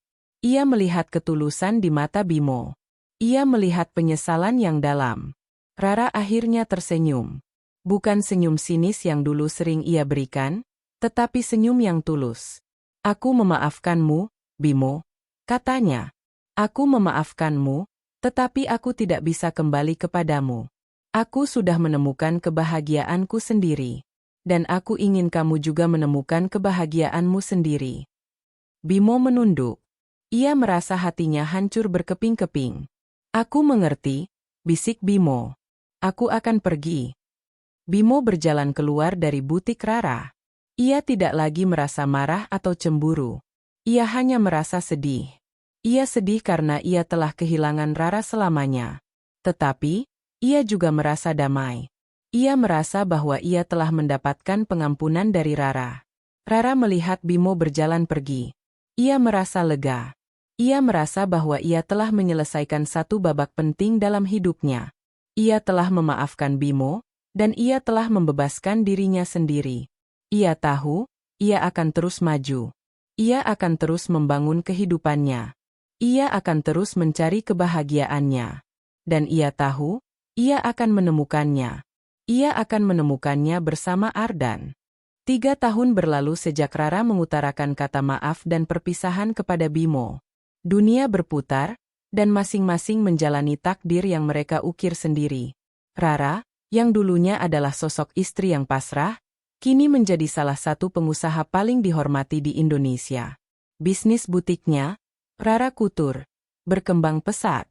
[SPEAKER 1] Ia melihat ketulusan di mata Bimo. Ia melihat penyesalan yang dalam. Rara akhirnya tersenyum. Bukan senyum sinis yang dulu sering ia berikan, tetapi senyum yang tulus. Aku memaafkanmu, Bimo, katanya. Aku memaafkanmu, tetapi aku tidak bisa kembali kepadamu. Aku sudah menemukan kebahagiaanku sendiri. Dan aku ingin kamu juga menemukan kebahagiaanmu sendiri. Bimo menunduk. Ia merasa hatinya hancur berkeping-keping. Aku mengerti, bisik Bimo. Aku akan pergi. Bimo berjalan keluar dari butik Rara. Ia tidak lagi merasa marah atau cemburu. Ia hanya merasa sedih. Ia sedih karena ia telah kehilangan Rara selamanya. Tetapi, ia juga merasa damai. Ia merasa bahwa ia telah mendapatkan pengampunan dari Rara. Rara melihat Bimo berjalan pergi. Ia merasa lega. Ia merasa bahwa ia telah menyelesaikan satu babak penting dalam hidupnya. Ia telah memaafkan Bimo, dan ia telah membebaskan dirinya sendiri. Ia tahu, ia akan terus maju. Ia akan terus membangun kehidupannya. Ia akan terus mencari kebahagiaannya. Dan ia tahu, ia akan menemukannya. Ia akan menemukannya bersama Ardan. 3 tahun berlalu sejak Rara mengutarakan kata maaf dan perpisahan kepada Bimo. Dunia berputar, dan masing-masing menjalani takdir yang mereka ukir sendiri. Rara, yang dulunya adalah sosok istri yang pasrah, kini menjadi salah satu pengusaha paling dihormati di Indonesia. Bisnis butiknya, Rara Couture, berkembang pesat.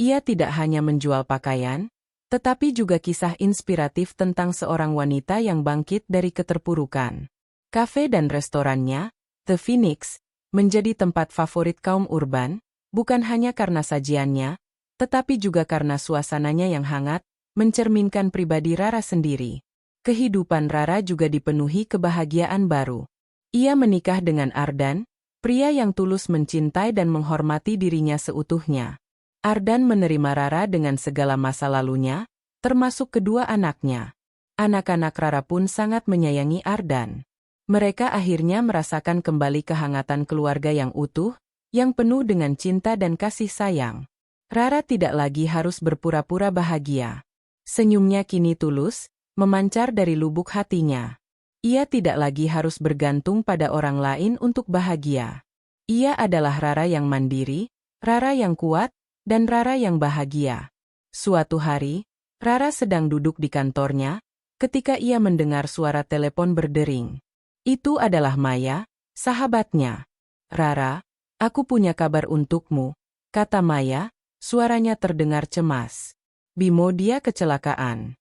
[SPEAKER 1] Ia tidak hanya menjual pakaian, tetapi juga kisah inspiratif tentang seorang wanita yang bangkit dari keterpurukan. Kafe dan restorannya, The Phoenix, menjadi tempat favorit kaum urban, bukan hanya karena sajiannya, tetapi juga karena suasananya yang hangat, mencerminkan pribadi Rara sendiri. Kehidupan Rara juga dipenuhi kebahagiaan baru. Ia menikah dengan Ardan, pria yang tulus mencintai dan menghormati dirinya seutuhnya. Ardan menerima Rara dengan segala masa lalunya, termasuk kedua anaknya. Anak-anak Rara pun sangat menyayangi Ardan. Mereka akhirnya merasakan kembali kehangatan keluarga yang utuh, yang penuh dengan cinta dan kasih sayang. Rara tidak lagi harus berpura-pura bahagia. Senyumnya kini tulus, memancar dari lubuk hatinya. Ia tidak lagi harus bergantung pada orang lain untuk bahagia. Ia adalah Rara yang mandiri, Rara yang kuat, dan Rara yang bahagia. Suatu hari, Rara sedang duduk di kantornya, ketika ia mendengar suara telepon berdering. Itu adalah Maya, sahabatnya. "Rara, aku punya kabar untukmu," kata Maya, suaranya terdengar cemas. "Bimo dia kecelakaan."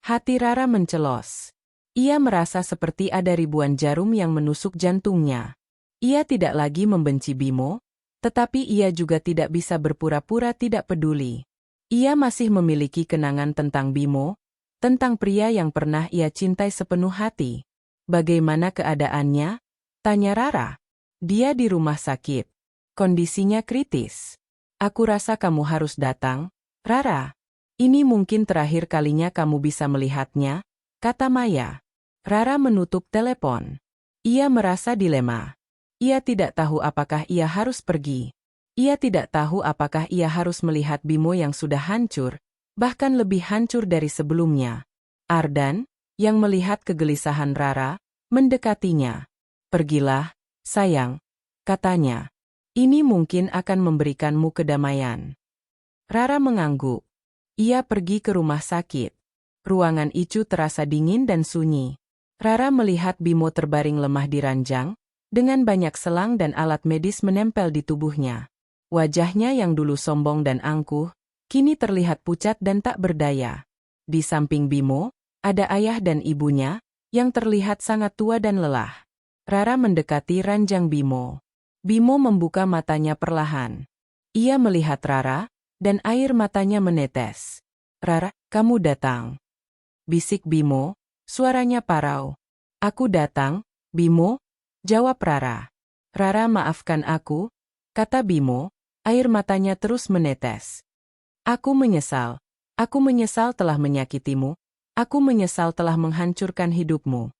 [SPEAKER 1] Hati Rara mencelos. Ia merasa seperti ada ribuan jarum yang menusuk jantungnya. Ia tidak lagi membenci Bimo, tetapi ia juga tidak bisa berpura-pura tidak peduli. Ia masih memiliki kenangan tentang Bimo, tentang pria yang pernah ia cintai sepenuh hati. "Bagaimana keadaannya?" tanya Rara. "Dia di rumah sakit. Kondisinya kritis. Aku rasa kamu harus datang, Rara. Ini mungkin terakhir kalinya kamu bisa melihatnya," kata Maya. Rara menutup telepon. Ia merasa dilema. Ia tidak tahu apakah ia harus pergi. Ia tidak tahu apakah ia harus melihat Bimo yang sudah hancur, bahkan lebih hancur dari sebelumnya. Ardan, yang melihat kegelisahan Rara, mendekatinya. "Pergilah, sayang," katanya. "Ini mungkin akan memberikanmu kedamaian." Rara mengangguk. Ia pergi ke rumah sakit. Ruangan itu terasa dingin dan sunyi. Rara melihat Bimo terbaring lemah di ranjang, dengan banyak selang dan alat medis menempel di tubuhnya. Wajahnya yang dulu sombong dan angkuh, kini terlihat pucat dan tak berdaya. Di samping Bimo, ada ayah dan ibunya, yang terlihat sangat tua dan lelah. Rara mendekati ranjang Bimo. Bimo membuka matanya perlahan. Ia melihat Rara, dan air matanya menetes. "Rara, kamu datang," bisik Bimo, suaranya parau. "Aku datang, Bimo," jawab Rara. "Rara, maafkan aku," kata Bimo, air matanya terus menetes. "Aku menyesal. Aku menyesal telah menyakitimu. Aku menyesal telah menghancurkan hidupmu."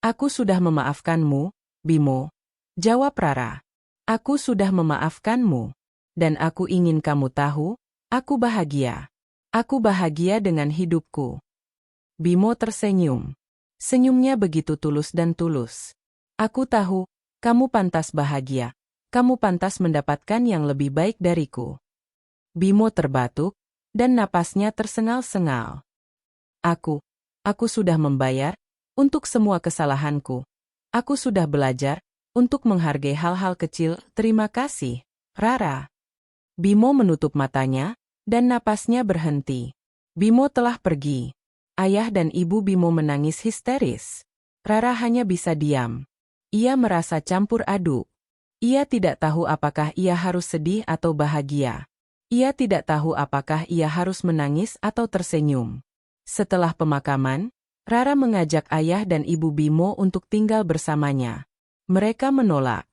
[SPEAKER 1] "Aku sudah memaafkanmu, Bimo," jawab Rara. "Aku sudah memaafkanmu. Dan aku ingin kamu tahu, aku bahagia. Aku bahagia dengan hidupku." Bimo tersenyum. Senyumnya begitu tulus dan tulus. Aku tahu, kamu pantas bahagia. Kamu pantas mendapatkan yang lebih baik dariku. Bimo terbatuk, dan napasnya tersengal-sengal. Aku sudah membayar untuk semua kesalahanku. Aku sudah belajar untuk menghargai hal-hal kecil. Terima kasih, Rara. Bimo menutup matanya, dan napasnya berhenti. Bimo telah pergi. Ayah dan ibu Bimo menangis histeris. Rara hanya bisa diam. Ia merasa campur aduk. Ia tidak tahu apakah ia harus sedih atau bahagia. Ia tidak tahu apakah ia harus menangis atau tersenyum. Setelah pemakaman, Rara mengajak ayah dan ibu Bimo untuk tinggal bersamanya. Mereka menolak.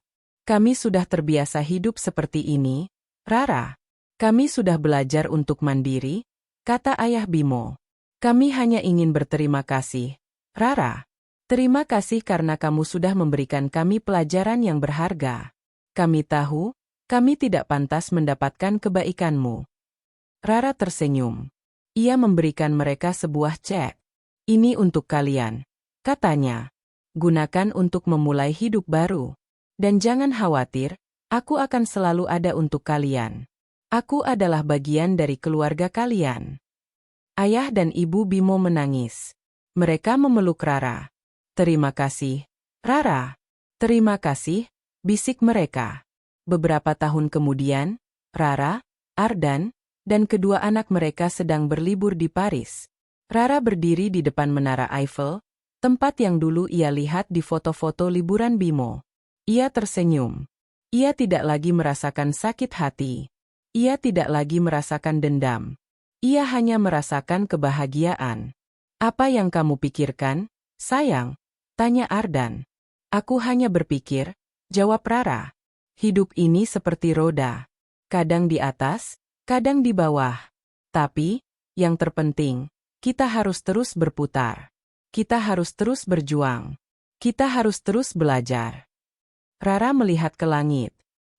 [SPEAKER 1] Kami sudah terbiasa hidup seperti ini, Rara. Kami sudah belajar untuk mandiri, kata ayah Bimo. Kami hanya ingin berterima kasih, Rara. Terima kasih karena kamu sudah memberikan kami pelajaran yang berharga. Kami tahu, kami tidak pantas mendapatkan kebaikanmu. Rara tersenyum. Ia memberikan mereka sebuah cek. Ini untuk kalian, katanya. Gunakan untuk memulai hidup baru. Dan jangan khawatir, aku akan selalu ada untuk kalian. Aku adalah bagian dari keluarga kalian. Ayah dan ibu Bimo menangis. Mereka memeluk Rara. Terima kasih, Rara. Terima kasih, bisik mereka. Beberapa tahun kemudian, Rara, Ardan, dan kedua anak mereka sedang berlibur di Paris. Rara berdiri di depan Menara Eiffel, tempat yang dulu ia lihat di foto-foto liburan Bimo. Ia tersenyum. Ia tidak lagi merasakan sakit hati. Ia tidak lagi merasakan dendam. Ia hanya merasakan kebahagiaan. Apa yang kamu pikirkan, sayang? Tanya Ardan. Aku hanya berpikir, jawab Rara. Hidup ini seperti roda. Kadang di atas, kadang di bawah. Tapi, yang terpenting, kita harus terus berputar. Kita harus terus berjuang. Kita harus terus belajar. Rara melihat ke langit.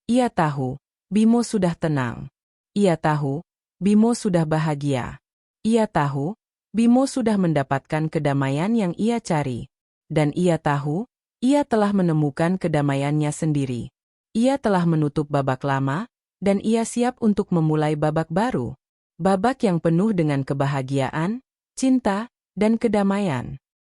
[SPEAKER 1] Ia tahu, Bimo sudah tenang. Ia tahu, Bimo sudah bahagia. Ia tahu, Bimo sudah mendapatkan kedamaian yang ia cari. Dan ia tahu, ia telah menemukan kedamaiannya sendiri. Ia telah menutup babak lama, dan ia siap untuk memulai babak baru. Babak yang penuh dengan kebahagiaan, cinta, dan kedamaian.